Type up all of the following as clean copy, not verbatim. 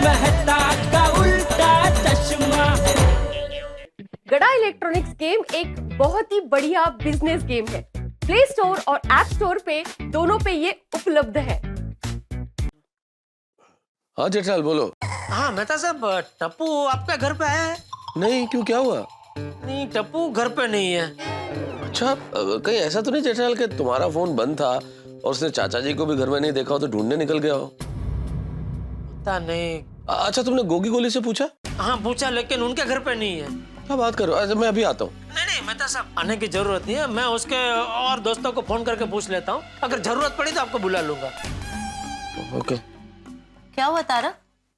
मेहता का उल्टा चश्मा। गड़ा इलेक्ट्रॉनिक्स गेम एक बहुत ही बढ़िया बिजनेस गेम है। प्ले स्टोर और ऐप स्टोर पे दोनों पे ये उपलब्ध है। हाँ जेठालाल बोलो। हाँ मेहता साहब, टप्पू आपके घर पे आया है? नहीं, क्यों, क्या हुआ? नहीं, टप्पू घर पे नहीं है। अच्छा, कहीं ऐसा तो नहीं जेठालाल कि तुम्हारा फोन बंद था और उसने चाचा जी को भी घर में नहीं देखा हो तो ढूंढने निकल गया हो? पता नहीं। अच्छा, तुमने गोगी गोली से पूछा? हाँ पूछा, लेकिन उनके घर पे नहीं है। क्या बात करो? अच्छा, मैं अभी आता हूँ। नहीं मेहता साहब, आने की जरूरत नहीं है। मैं उसके और दोस्तों को फोन करके पूछ लेता हूँ। अगर जरूरत पड़ी तो आपको बुला लूंगा। ओके। क्या हुआ तारा?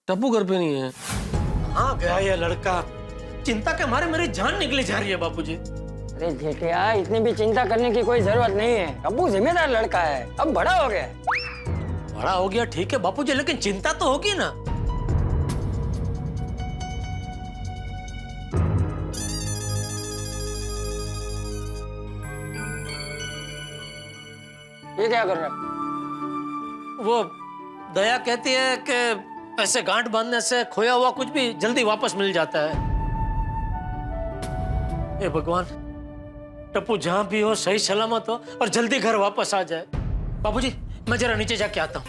टप्पू घर पे नहीं है। हाँ गया ये लड़का। चिंता के मारे मेरी जान निकली जा रही है बापूजी। अरे जेठिया, इतनी भी चिंता करने की कोई जरूरत नहीं है। टप्पू जिम्मेदार लड़का है, अब बड़ा हो गया। बड़ा हो गया ठीक है बापूजी, लेकिन चिंता तो होगी ना। ये क्या कर रहा है? वो दया कहती है कि ऐसे गांठ बांधने से खोया हुआ कुछ भी जल्दी वापस मिल जाता है। हे भगवान, टप्पू जहां भी हो सही सलामत हो और जल्दी घर वापस आ जाए। बाबूजी, मैं जरा नीचे जाके आता हूँ।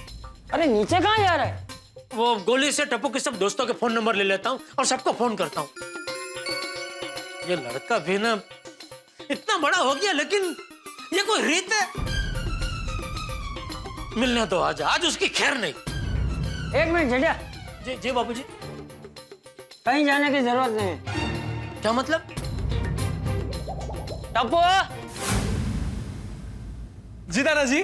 अरे नीचे कहाँ जा रहा है? वो गोली से टप्पू के सब दोस्तों के फोन नंबर ले लेता हूँ और सबको फोन करता हूँ। ये लड़का भी ना इतना बड़ा हो गया, लेकिन ये कोई रीत है? मिलने तो आज उसकी खैर नहीं। एक मिनट जेठिया। जी जी बाबूजी। कहीं जाने की जरूरत नहीं है। क्या मतलब? टप्पू! जी दादाजी।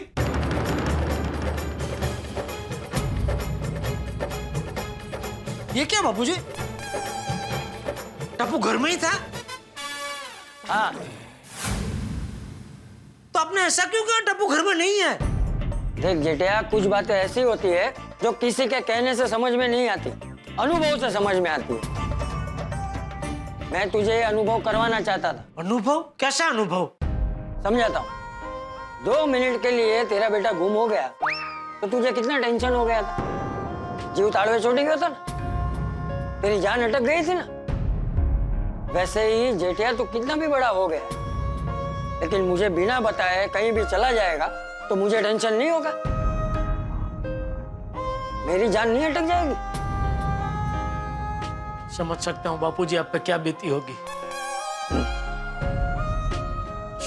ये क्या बाबूजी? टप्पू घर में ही था? हाँ। तो आपने ऐसा क्यों कहा टप्पू घर में नहीं है? देख जेठिया, कुछ बातें ऐसी होती है जो किसी के कहने से समझ में नहीं आती, अनुभव से समझ में आती है। मैं तुझे ये अनुभव करवाना चाहता था। अनुभव? कैसा अनुभव? समझाता हूँ। 2 मिनट के लिए तेरा बेटा गुम हो गया तो तुझे कितना टेंशन हो गया था? जीव ताड़वे चोटी गया था ना? तेरी जान अटक गई थी ना? वैसे ही जेठिया, तू कितना भी बड़ा हो गया, लेकिन मुझे बिना बताए कहीं भी चला जाएगा तो मुझे टेंशन नहीं होगा। मेरी जान नहीं अटक जाएगी। समझ सकता हूँ बापूजी आप पे क्या बीती होगी।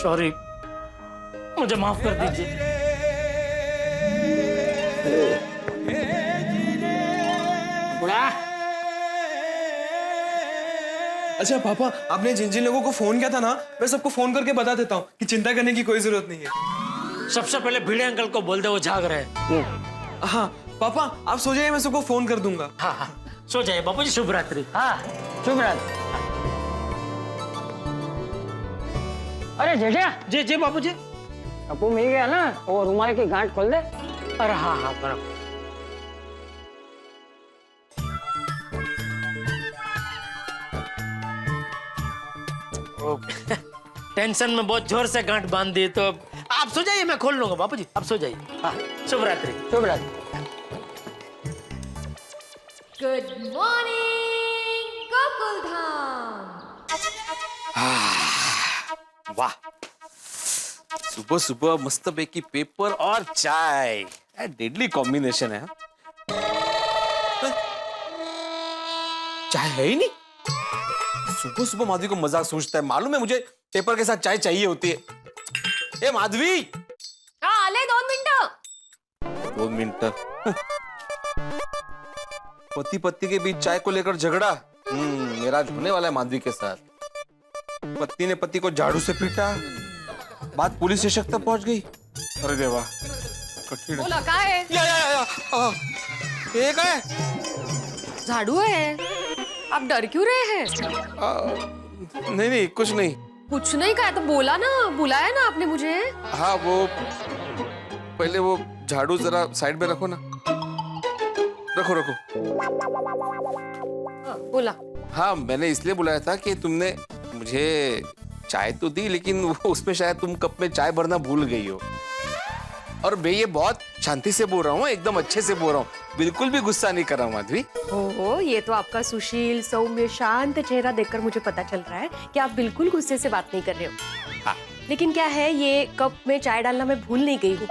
सॉरी, मुझे माफ कर दीजिए। अच्छा पापा, आपने जिन जिन लोगों को फोन किया था ना, मैं सबको फोन करके बता देता हूँ कि चिंता करने की कोई जरूरत नहीं है। सबसे पहले भिड़े अंकल को बोल दे, वो जाग रहे हैं। हाँ पापा, आप सो जाइए, मैं सबको फोन कर दूंगा। हाँ सो जाइए बापूजी। शुभ रात्रि। हाँ, शुभ रात्रि। अरे जेठिया। जी जी बापूजी। टप्पू मिल गया ना? वो रुमाल की गांठ खोल दे। अरे हाँ बराबर। टेंशन में बहुत जोर से गांठ बांध दी, तो आप सो जाइए, मैं खोल लूंगा बापूजी। आप सो जाइए। हाँ, शुभ रात्रि। शुभ रात्रि। Good morning Gokuldham. वाह, सुबह सुबह मस्त पैकी पेपर और चाय, डेडली कॉम्बिनेशन है। चाय है ही नहीं। सुबह सुबह माधवी को मजाक सोचता है। मालूम है मुझे पेपर के साथ चाय चाहिए होती है। ए माधवी! हाँ, आले 2 मिनट। 2 मिनट। पति पत्नी के बीच चाय को लेकर झगड़ा। मेरा आज होने वाला है माधवी के साथ। पत्नी ने पति को झाड़ू से पीटा, बात पुलिस स्टेशन तक पहुंच गई। अरे देवा, कठिन। बोला क्या है? ये क्या है? झाड़ू है। आप डर क्यों रहे हैं? नहीं नहीं, कुछ नहीं। कुछ नहीं कहा तो बोला ना, बुलाया ना आपने मुझे। हाँ, वो पहले वो झाड़ू जरा साइड में रखो ना। रखो रखो। बोला। हाँ, मैंने इसलिए बुलाया था कि तुमने मुझे चाय तो दी, लेकिन वो उसमें शायद तुम कप में चाय भरना भूल गई हो। और मैं ये बहुत शांति से बोल रहा हूँ, एकदम अच्छे से बोल रहा हूँ, बिल्कुल भी गुस्सा नहीं कर रहा हूँ माधवी। ओहो, ये तो आपका सुशील, सौम्य, शांत चेहरा देखकर मुझे पता चल रहा है कि आप बिल्कुल गुस्से से बात नहीं कर रहे हो। हाँ। लेकिन क्या है, ये कप में चाय डालना मैं भूल नहीं गई हूँ।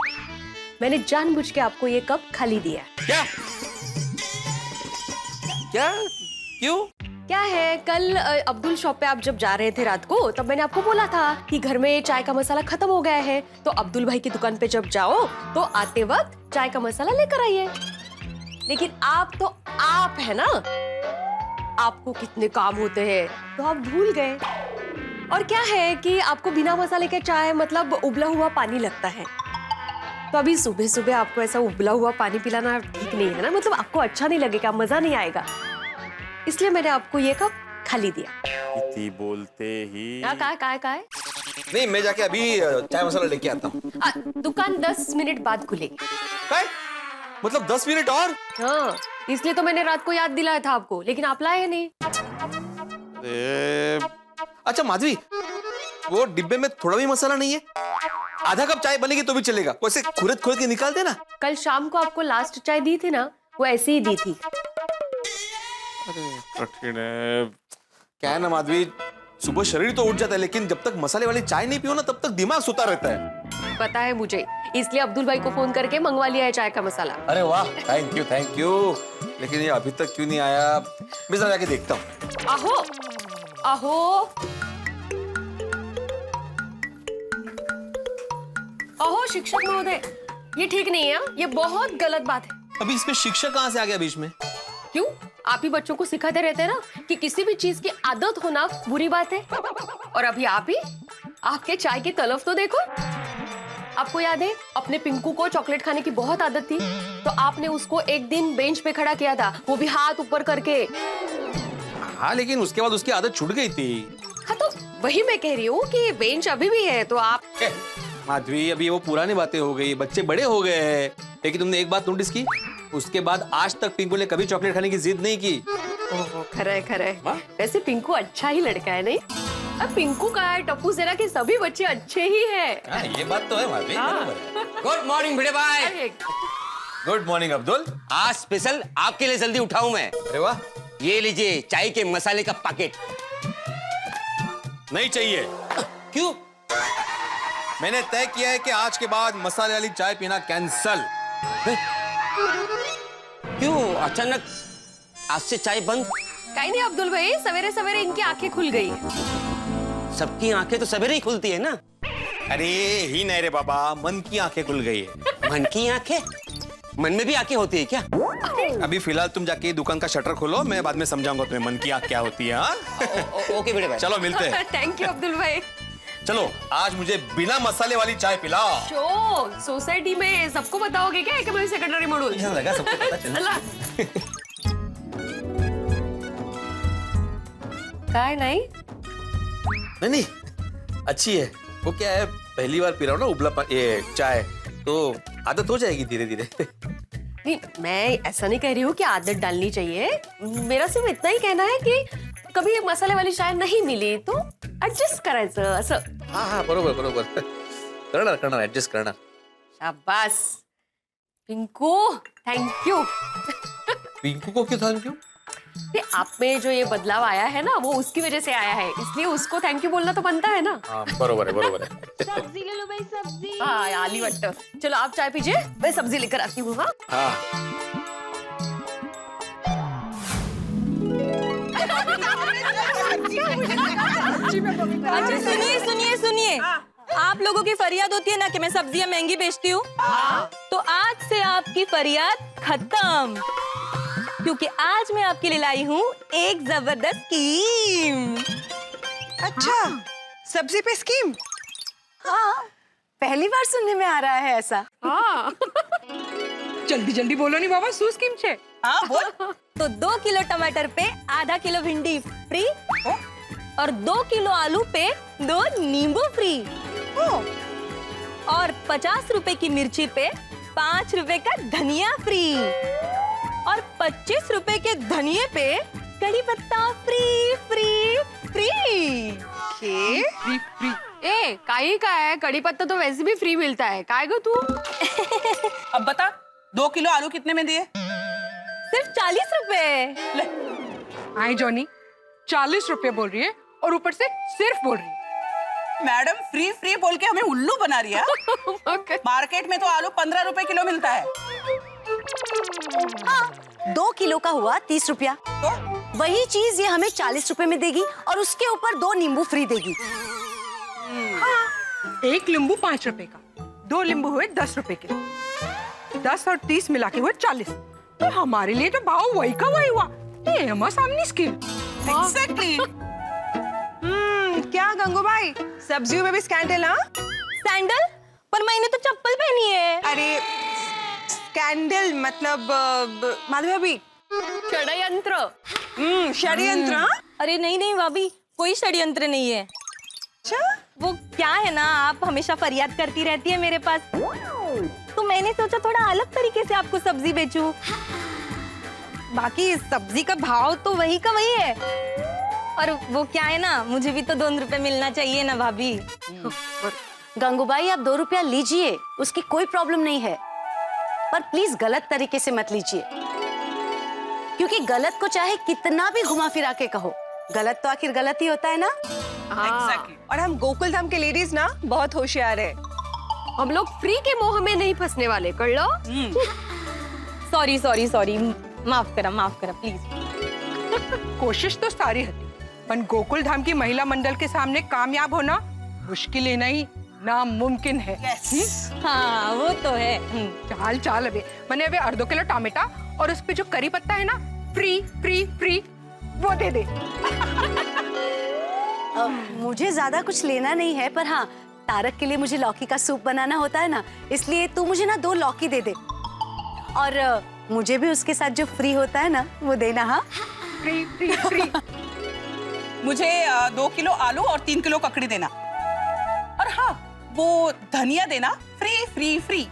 मैंने जानबूझ के आपको ये कप खाली दिया। क्या क्या क्यों? क्या है, कल अब्दुल शॉप पे आप जब जा रहे थे रात को, तब मैंने आपको बोला था कि घर में चाय का मसाला खत्म हो गया है, तो अब्दुल भाई की दुकान पे जब जाओ तो आते वक्त चाय का मसाला लेकर आइए। लेकिन आप तो आप है ना, आपको कितने काम होते हैं, तो आप भूल गए। और क्या है कि आपको बिना मसाले के चाय मतलब उबला हुआ पानी लगता है, तो अभी सुबह सुबह आपको ऐसा उबला हुआ पानी पिलाना ठीक नहीं है ना, मतलब आपको अच्छा नहीं लगेगा, मजा नहीं आएगा। इसलिए मैंने आपको ये कप खाली दिया। इति बोलते ही काय? नहीं, मैं जाके अभी चाय मसाला लेके आता हूँ। दुकान 10 मिनट बाद खुलेगी। काय? मतलब 10 मिनट और? हाँ, इसलिए तो मैंने रात को याद दिलाया था आपको, लेकिन आप लाए नहीं। अच्छा माधवी, वो डिब्बे में थोड़ा भी मसाला नहीं है? आधा कप चाय बनेगी तो भी चलेगा, वैसे खुरद खुरद के निकाल देना। कल शाम को आपको लास्ट चाय दी थी ना, वो ऐसे ही दी थी। कठिन है। क्या है ना माधवी, सुबह शरीर तो उठ जाता है, लेकिन जब तक मसाले वाली चाय नहीं पियो ना, तब तक दिमाग सोता रहता है। पता है मुझे, इसलिए अब्दुल भाई को फोन करके मंगवा लिया है चाय का मसाला। अरे वाह, थैंक यू। लेकिन ये अभी तक क्यों नहीं आया? मैं जरा जाके देखता हूँ। अहो, शिक्षक महोदय, ये ठीक नहीं है, ये बहुत गलत बात है। अभी इसमें शिक्षक कहाँ से आ गया बीच में? क्यों? आप ही बच्चों को सिखाते रहते हैं ना कि किसी भी चीज की आदत होना बुरी बात है। और अभी आप ही, आपके चाय की तलफ तो देखो। आपको याद है, अपने पिंकू को चॉकलेट खाने की बहुत आदत थी, तो आपने उसको एक दिन बेंच पे खड़ा किया था, वो भी हाथ ऊपर करके। हाँ, लेकिन उसके बाद उसकी आदत छूट गई थी। हाँ, तो वही मैं कह रही हूँ कि बेंच अभी भी है, तो आप। माधवी, अभी वो पुरानी बातें हो गई, बच्चे बड़े हो गए हैं। लेकिन तुमने एक बात नोटिस की, उसके बाद आज तक पिंकू ने कभी चॉकलेट खाने की जिद नहीं की। ओहो, खरा है। वैसे पिंकू अच्छा ही लड़का है, नहीं? अब पिंकू का है, टप्पू सेना के सभी बच्चे अच्छे ही हैं। ये बात तो है माधवी। गुड मॉर्निंग भिड़े भाई। Good morning Abdul. आज स्पेशल आपके लिए जल्दी उठाऊं मैं। अरे वाह। ये लीजिए चाय के मसाले का पैकेट। नहीं चाहिए। क्यों? मैंने तय किया है कि आज के बाद मसाले वाली चाय पीना कैंसल। क्यों अचानक आज से चाय बंद? कहीं नहीं अब्दुल भाई, सवेरे सवेरे इनकी आंखें खुल गई। सबकी आंखें तो सवेरे ही खुलती है ना। अरे ही नहीं रे बाबा, मन की आंखें खुल गई है। मन की आंखें? मन में भी आंखें होती है क्या? अभी फिलहाल तुम जाके दुकान का शटर खोलो, मैं बाद में समझाऊंगा तुम्हें मन की आंख क्या होती है। ओके भिड़े भाई। चलो मिलते हैं। थैंक यू अब्दुल भाई। चलो, आज मुझे बिना मसाले वाली चाय पिलाओ। सोसाइटी में सबको बताओगे क्या कि मैं सेक्रेटरी म्हणून? लगा सबको पता चला। चला। काय नहीं? नहीं, अच्छी है। वो क्या है, पहली बार पी रहा हूँ ना उबला ये चाय, तो आदत हो जाएगी धीरे धीरे। नहीं, मैं ऐसा नहीं कह रही हूँ कि आदत डालनी चाहिए। मेरा सिर्फ इतना ही कहना है कि कभी मसाले वाली चाय नहीं मिली तो ऍडजस्ट करायचं असं। हाँ, बरोबर करणार ऍडजस्ट करणार। शाबाश पिंकू, थैंक यू। पिंकू को क्यों थैंक यू? आप में जो ये बदलाव आया है ना, वो उसकी वजह से आया है, इसलिए उसको थैंक यू बोलना तो बनता है ना। हाँ, बरोबर है। सब्जी ले लो भाई, सब्जी। हाँ, आली वाटत। चलो आप चाय पीजिए, मैं सब्जी लेकर आती हूँ। हाँ, अच्छा सुनिए, आप लोगों की फरियाद होती है ना कि मैं सब्जियां महंगी बेचती हूँ, तो आज से आपकी फरियाद खत्म, क्योंकि आज मैं आपके लिए लाई हूँ एक जबरदस्त स्कीम। अच्छा, सब्जी पे स्कीम? हाँ, पहली बार सुनने में आ रहा है ऐसा। हाँ। जल्दी बोलो नहीं बाबा, सू स्कीम छे। हाँ, बोल। तो 2 किलो टमाटर पे आधा किलो भिंडी फ्री, और 2 किलो आलू पे 2 नींबू फ्री, और 50 रुपए की मिर्ची पे 5 रुपए का धनिया फ्री, और 25 रुपए के धनिये पे कड़ी पत्ता free free free. Free free ए काही काय, कड़ी पत्ता तो वैसे भी फ्री मिलता है, काय गो तू? अब बता 2 किलो आलू कितने में दिए? सिर्फ 40 रुपए। ले आई जॉनी 40 रुपए बोल रही है और ऊपर से सिर्फ बोल रही है। मैडम फ्री फ्री बोल के हमें उल्लू बना रही है। मार्केट में तो आलू 15 रुपए किलो मिलता है। 2 किलो का हुआ 30 रुपया। तो वही चीज ये हमें 40 रुपए में देगी और उसके ऊपर 2 नींबू फ्री देगी। एक नींबू 5 रुपए का, 2 नींबू हुए 10 रुपए के, 10 और 30 मिला के हुए 40। तो हमारे लिए तो भाव वही का वही हुआ। ये हमारा सामने स्किल। एग्जैक्टली। क्या गंगूबाई, सब्जियों में भी स्कैंडल? हाँ, सैंडल? पर मैंने तो चप्पल पहनी है। अरे स्कैंडल मतलब माधवी भाभी, षड्यंत्र। षड्यंत्र। हाँ? अरे नहीं नहीं भाभी, कोई षड्यंत्र नहीं है। अच्छा, वो क्या है ना, आप हमेशा फरियाद करती रहती है मेरे पास, तो मैंने सोचा थोड़ा अलग तरीके से आपको सब्जी बेचूं। बाकी सब्जी का भाव तो वही का वही है, और वो क्या है ना, मुझे भी तो 2 रुपए मिलना चाहिए ना भाभी। गंगूबाई आप 2 रुपया लीजिए, उसकी कोई प्रॉब्लम नहीं है, पर प्लीज गलत तरीके से मत लीजिए, क्योंकि गलत को चाहे कितना भी घुमा फिरा के कहो, गलत तो आखिर गलत ही होता है ना। एग्जैक्टली। और हम गोकुल धाम के लेडीज ना बहुत होशियार है। हम लोग फ्री के मोह में नहीं फंसने वाले, कर लो। सॉरी सॉरी सॉरी, माफ करा प्लीज। कोशिश तो सारी हती, पर गोकुल धाम की महिला मंडल के सामने कामयाब होना मुश्किल ही नहीं नामुमकिन है। हाँ वो तो है। चाल चाल अबे मैंने अबे 1/2 किलो टमाटा और उस पे जो करी पत्ता है ना, फ्री फ्री फ्री वो दे दे। मुझे ज्यादा कुछ लेना नहीं है, पर हाँ तारक के लिए मुझे लौकी का सूप बनाना होता है ना, इसलिए तू मुझे ना 2 लौकी दे दे, और मुझे भी उसके साथ जो फ्री होता है ना वो देना। हाँ फ्री फ्री फ्री। मुझे 2 किलो आलू और 3 किलो ककड़ी देना, और हाँ वो धनिया देना फ्री फ्री फ्री।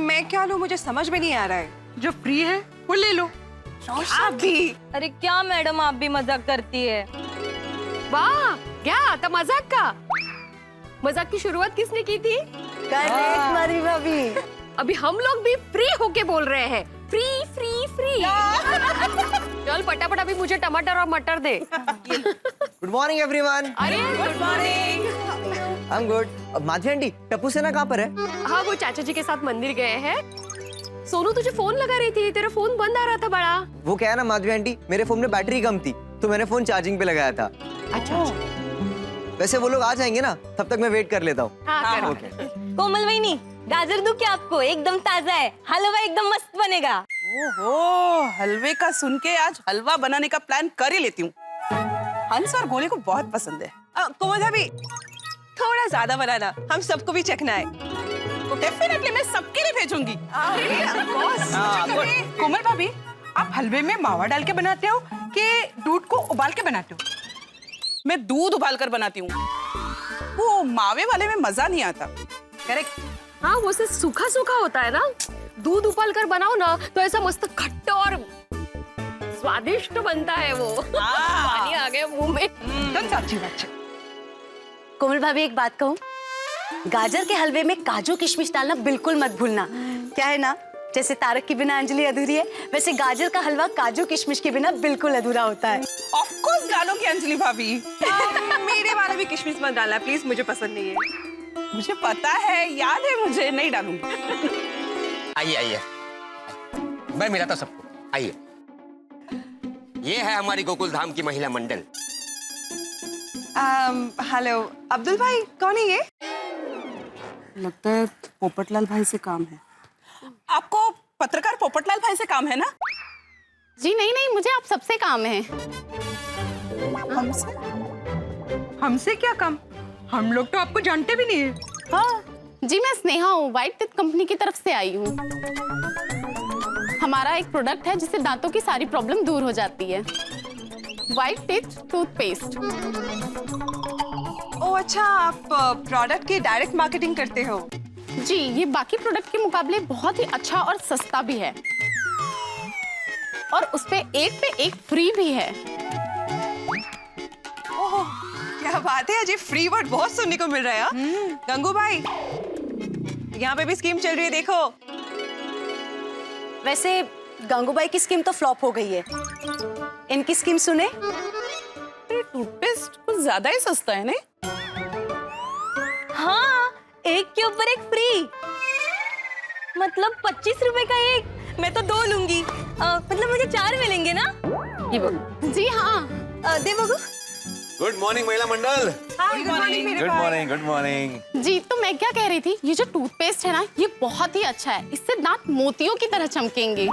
मैं क्या लूं, मुझे समझ में नहीं आ रहा है। जो फ्री है वो ले लो। आप भी। अरे क्या मैडम, आप भी मजाक करती है। वाह, क्या आता मजाक का? मजाक की शुरुआत किसने की थी? करेक्ट माधवी भाभी। अभी हम लोग भी फ्री होके बोल रहे हैं, फ्री फ्री फ्री। चल फटाफट अभी मुझे टमाटर और मटर दे। Good morning everyone. अरे good morning. I am good. Madhavi aunty, Tappu Sena कहाँ पर है? हाँ वो चाचा जी के साथ मंदिर गए हैं। सोनू तुझे फोन लगा रही थी, तेरा फोन बंद आ रहा था बड़ा। वो क्या है ना माधवी आंटी, मेरे फोन में बैटरी कम थी तो मैंने फोन चार्जिंग पे लगाया था। अच्छा। वैसे वो लोग आ जाएंगे ना, तब तक मैं वेट कर लेता हूँ। हाँ, ओके। कोमल वहीनी, गाजर दूं क्या आपको? एकदम ताजा है, हलवा एकदम मस्त बनेगा। ओहो, हलवे का सुन के आज हलवा बनाने का प्लान कर ही लेती हूँ। हंस और गोले को बहुत पसंद है। कोमल भाभी थोड़ा ज्यादा बनाना, हम सबको भी चखना है। डेफिनेटली मैं सबके लिए भेजूंगी। कोमल भाभी, आप हलवे में मावा डाल के बनाते हो कि दूध को उबाल के बनाते हो? मैं दूध उबाल कर बनाती हूँ, वो मावे वाले में मजा नहीं आता। करेक्ट। हाँ वो से सूखा सूखा होता है ना, दूध उबाल कर बनाओ ना तो ऐसा मस्त खट्टा और स्वादिष्ट बनता है वो। पानी आ गया मुंह में। सच्ची बात है। कोमल भाभी एक बात कहूँ, गाजर के हलवे में काजू किशमिश डालना बिल्कुल मत भूलना। क्या है ना, जैसे तारक के बिना अंजलि अधूरी है, वैसे गाजर का हलवा काजू किशमिश के बिना बिल्कुल अधूरा होता है। ऑफ कोर्स डालूंगी अंजलि भाभी। मेरे वाला भी किशमिश मत डालना प्लीज, मुझे पसंद नहीं है। मुझे पता है, याद है मुझे, नहीं डालूंगी। आइए आइए, मैं मिलाता सबको। आइए, ये है हमारी गोकुल धाम की महिला मंडल। हेलो अब्दुल भाई, कौन है ये? लगता है पोपटलाल भाई से काम है। आपको पत्रकार पोपटलाल भाई से काम है ना? जी नहीं नहीं, मुझे आप सबसे काम है। हमसे क्या काम? हम लोग तो आपको जानते भी नहीं है। हाँ जी, मैं स्नेहा हूँ, व्हाइट टीथ कंपनी की तरफ से आई हूँ। हमारा एक प्रोडक्ट है जिससे दांतों की सारी प्रॉब्लम दूर हो जाती है, व्हाइट टीथ टूथपेस्ट। ओह अच्छा, आप प्रोडक्ट की डायरेक्ट मार्केटिंग करते हो? जी, ये बाकी प्रोडक्ट के मुकाबले बहुत ही अच्छा और सस्ता भी है, और उस पे एक फ्री भी है। ओहो, बात है, अजय फ्री वर्ड बहुत सुनने को मिल रहा है। हाँ? गंगू भाई, यहाँ पे भी स्कीम चल रही है, देखो। वैसे गंगूबाई की स्कीम तो फ्लॉप हो गई है, इनकी स्कीम सुने। टूथपेस्ट कुछ ज्यादा ही सस्ता है नहीं? हाँ, एक के ऊपर एक फ्री, मतलब 25 रुपए का एक। मैं तो 2 लूंगी, मतलब मुझे 4 मिलेंगे ना? ये बघू। जी हाँ, दे बघू। गुड मॉर्निंग महिला मंडल। Good morning. Good morning, good morning. जी, तो मैं क्या कह रही थी, ये जो टूथपेस्ट है ना, ये बहुत ही अच्छा है, इससे दांत मोतियों की तरह चमकेंगे।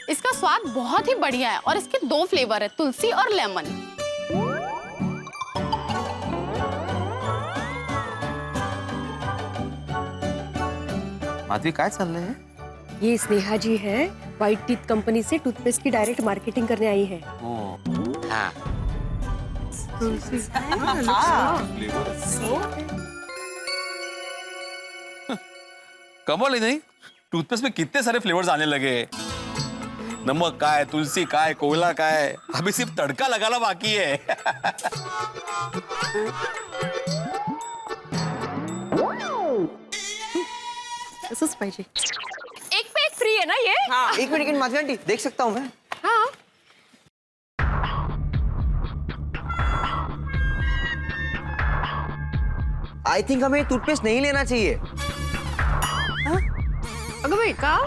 इसका स्वाद बहुत ही बढ़िया है और इसके 2 फ्लेवर है, तुलसी और लेमन। माधवी काय चाललंय है? ये स्नेहा जी है, व्हाइट टीथ कंपनी से टूथपेस्ट की डायरेक्ट मार्केटिंग करने आई है। हाँ कमाल है नहीं, टूथपेस्ट में कितने सारे फ्लेवर्स आने लगे। नमक का है, तुलसी का है, कोयला का है, अभी सिर्फ तड़का लगाना बाकी है। असंच पाहिजे। एक पे एक फ्री है ना ये? हाँ। एक मिनट माधवी आंटी, देख सकता हूँ मैं? हाँ। आई थिंक हमें टूथपेस्ट नहीं लेना चाहिए। अगं भाई का?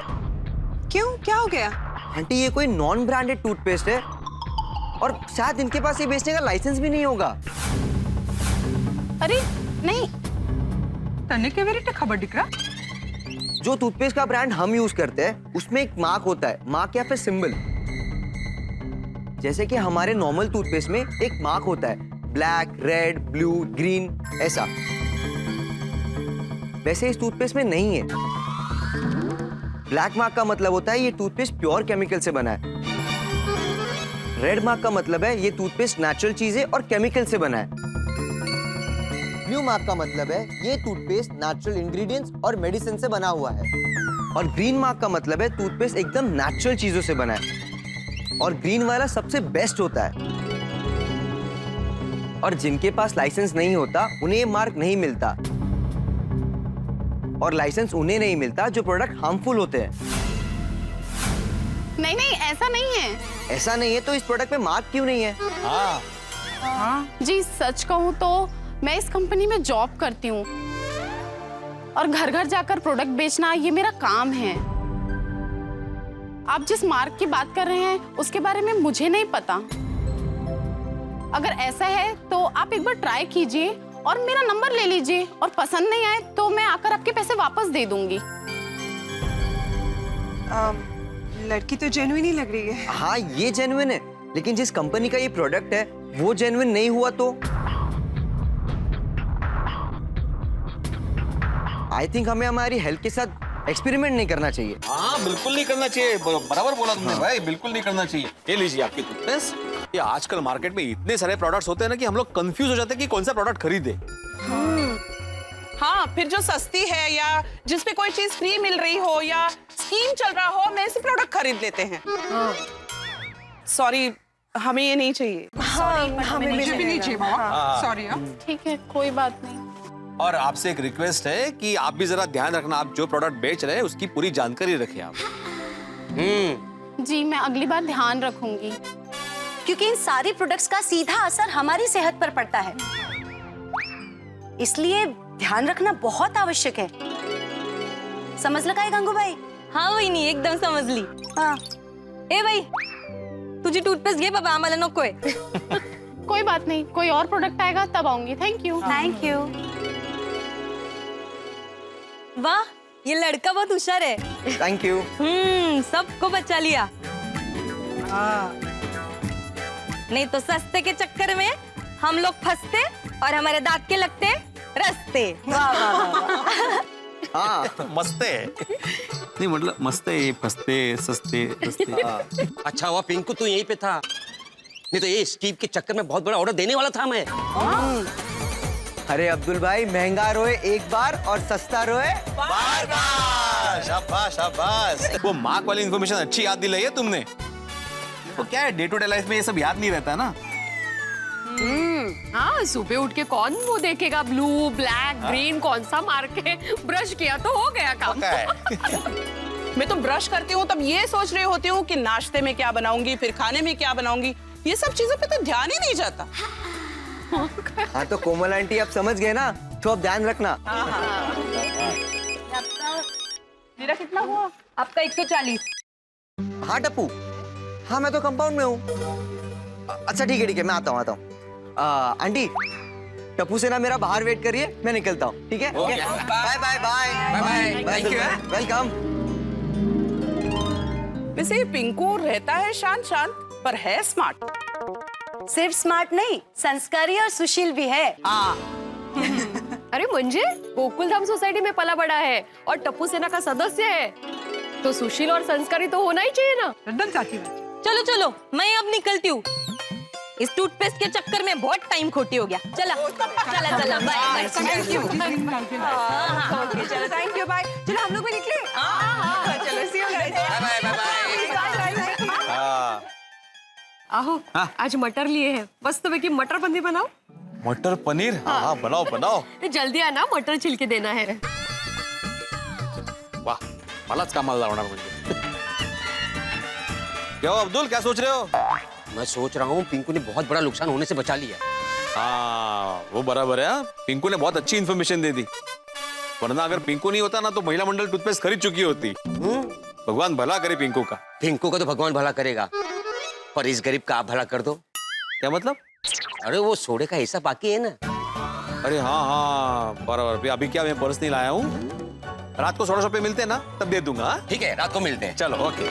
क्यों, क्या हो गया? आंटी, ये कोई नॉन ब्रांडेड टूथपेस्ट है और शायद इनके पास ये बेचने का लाइसेंस भी नहीं होगा। अरे नहीं, तने के वेरी खबर दिख रहा। जो टूथपेस्ट का ब्रांड हम यूज करते हैं उसमें एक मार्क होता है, मार्क या फिर सिंबल। जैसे कि हमारे नॉर्मल टूथपेस्ट में एक मार्क होता है, ब्लैक, रेड, ब्लू, ग्रीन, ऐसा। वैसे इस टूथपेस्ट में नहीं है। ब्लैक मार्क का मतलब होता है ये टूथपेस्ट प्योर केमिकल से बना है। रेड मार्क का मतलब है ये टूथपेस्ट नेचुरल चीजें और केमिकल से बना है। ब्लू मार्क का मतलब है ये टूथपेस्ट नेचुरल इंग्रेडिएंट्स और मेडिसिन से बना हुआ है। और ग्रीन मार्क का मतलब है टूथपेस्ट एकदम नेचुरल चीजों से बना है। और ग्रीन वाला सबसे बेस्ट होता है। और जिनके पास लाइसेंस नहीं होता उन्हें ये मार्क नहीं मिलता। और लाइसेंस उन्हें नहीं मिलता जो प्रोडक्ट हार्मफुल होते हैं। नहीं नहीं, ऐसा नहीं है। ऐसा नहीं है तो इस प्रोडक्ट पे मार्क क्यों नहीं है? जी, सच कहूँ तो मैं इस कंपनी में जॉब करती हूँ और घर घर जाकर प्रोडक्ट बेचना ये मेरा काम है। आप जिस मार्क की बात कर रहे हैं उसके बारे में मुझे नहीं पता। अगर ऐसा है तो आप एक बार ट्राई कीजिए और मेरा नंबर ले लीजिए, और पसंद नहीं आए तो मैं आकर आपके पैसे वापस दे दूंगी। लड़की तो जेन्युइन ही लग रही है। हाँ, ये जेन्युइन है, लेकिन जिस कंपनी का ये प्रोडक्ट है वो जेन्युइन नहीं हुआ तो आई थिंक हमें हमारी हेल्थ के साथ एक्सपेरिमेंट नहीं करना चाहिए। हाँ, बिल्कुल नहीं करना चाहिए। बराबर बोला तुमने भाई, बिल्कुल नहीं करना चाहिए। ये लीजिए आपकी टूथपेस्ट। ये आजकल मार्केट में इतने सारे प्रोडक्ट्स होते हैं ना कि हम लोग कंफ्यूज हो जाते हैं कि कौन सा प्रोडक्ट खरीदे। हाँ, फिर जो सस्ती है या जिसपे कोई चीज फ्री मिल रही हो या स्कीम चल रहा हो, हम ऐसे प्रोडक्ट खरीद लेते हैं। सॉरी, हमें ये नहीं चाहिए। हमें भी नहीं चाहिए बाबा, सॉरी। ठीक है, कोई बात नहीं। और आपसे एक रिक्वेस्ट है कि आप भी जरा ध्यान रखना, आप जो प्रोडक्ट बेच रहे हैं उसकी पूरी जानकारी रखें आप। जी, मैं अगली बार ध्यान रखूंगी, क्योंकि इन सारी प्रोडक्ट्स का सीधा असर हमारी सेहत पर पड़ता है, इसलिए ध्यान रखना बहुत आवश्यक है। समझ लगा है गंगू भाई? हाँ वही नहीं, एकदम समझ ली। हाँ। ए भाई, तुझे टूथपेस्ट घे बाबा, आम्हाला नकोय। कोई बात नहीं, कोई और प्रोडक्ट आएगा तब आऊंगी। Thank you. Thank you. वाह, ये लड़का बहुत होशियार है। Thank you. सबको बचा लिया। नहीं तो सस्ते के चक्कर में हम लोग फंसते और हमारे दांत के लगते रस्ते। हाँ, मस्त है। नहीं मतलब मस्त है, फंसते सस्ते सस्ते। अच्छा हुआ पिंकू तू यहीं पे था, नहीं तो ये स्कीम के चक्कर में बहुत बड़ा ऑर्डर देने वाला था मैं। अरे अब्दुल भाई, महंगा रोए एक बार और सस्ता रोए बार बार। शाबाश शाबाश। वो मार्क वाली इन्फॉर्मेशन अच्छी याद दिलाई है तुमने। वो क्या है, डे टू डे लाइफ में ये सब याद नहीं रहता ना। हाँ, सुबह उठ के कौन वो देखेगा ब्लू ब्लैक ग्रीन कौन सा मार के ब्रश किया तो हो गया काम। मैं तो ब्रश करती हूँ तब ये सोच रही होती हूँ कि नाश्ते में क्या बनाऊंगी, फिर खाने में क्या बनाऊंगी। ये सब चीजों पे तो ध्यान ही नहीं जाता। हाँ तो कोमल आंटी आप समझ गए ना, तो अब ध्यान रखना। मेरा कितना हुआ? आपका 140। हाँ टप्पू, हाँ मैं तो कंपाउंड में हूँ। अच्छा ठीक है मैं आता हूँ। आंटी टप्पू से ना मेरा बाहर वेट करिए, मैं निकलता हूँ, ठीक है? Bye bye bye bye, thank you, welcome. वैसे ये पिंकू रहता है शांत शांत पर है स्मार्ट। सिर्फ स्मार्ट नहीं, संस्कारी और सुशील भी है। अरे मंजे गोकुलधाम सोसाइटी में पला बड़ा है और टप्पू सेना का सदस्य है, तो सुशील और संस्कारी तो होना ही चाहिए ना। एकदम साची बात। चलो चलो मैं अब निकलती हूँ, इस टूथपेस्ट के चक्कर में बहुत टाइम खोटी हो गया। चला चला चला, बाय। Thank you. चलो थैंक यू, बाय। चलो हम लोग भी निकले। चलो सी यू गाइस। बाय बाय आहो, आज मटर लिए हैं, मस्त पैकी मटर पनीर बनाओ। मटर पनीर? हाँ बनाओ बनाओ। जल्दी आना, मटर छिलके देना है। वाह, मलाच कामाला लावणार म्हणजे। क्या हो अब्दुल, क्या सोच रहे हो? मैं सोच रहा हूँ पिंकू ने बहुत बड़ा नुकसान होने से बचा लिया। हाँ वो बराबर है। पिंकू ने बहुत अच्छी इन्फॉर्मेशन दे दी, वरना अगर पिंकू नहीं होता ना तो महिला मंडल टूथपेस्ट खरीद चुकी होती। भगवान भला करे पिंकू का। पिंकू का तो भगवान भला करेगा, पर इस गरीब का आप भला कर दो। क्या मतलब? अरे वो सोडे का हिस्सा बाकी है ना। अरे हाँ बराबर। अभी क्या मैं पर्स नहीं लाया हूँ, रात को 100 रुपए मिलते हैं ना तब दे दूंगा। ठीक है, रात को मिलते हैं। चलो ओके।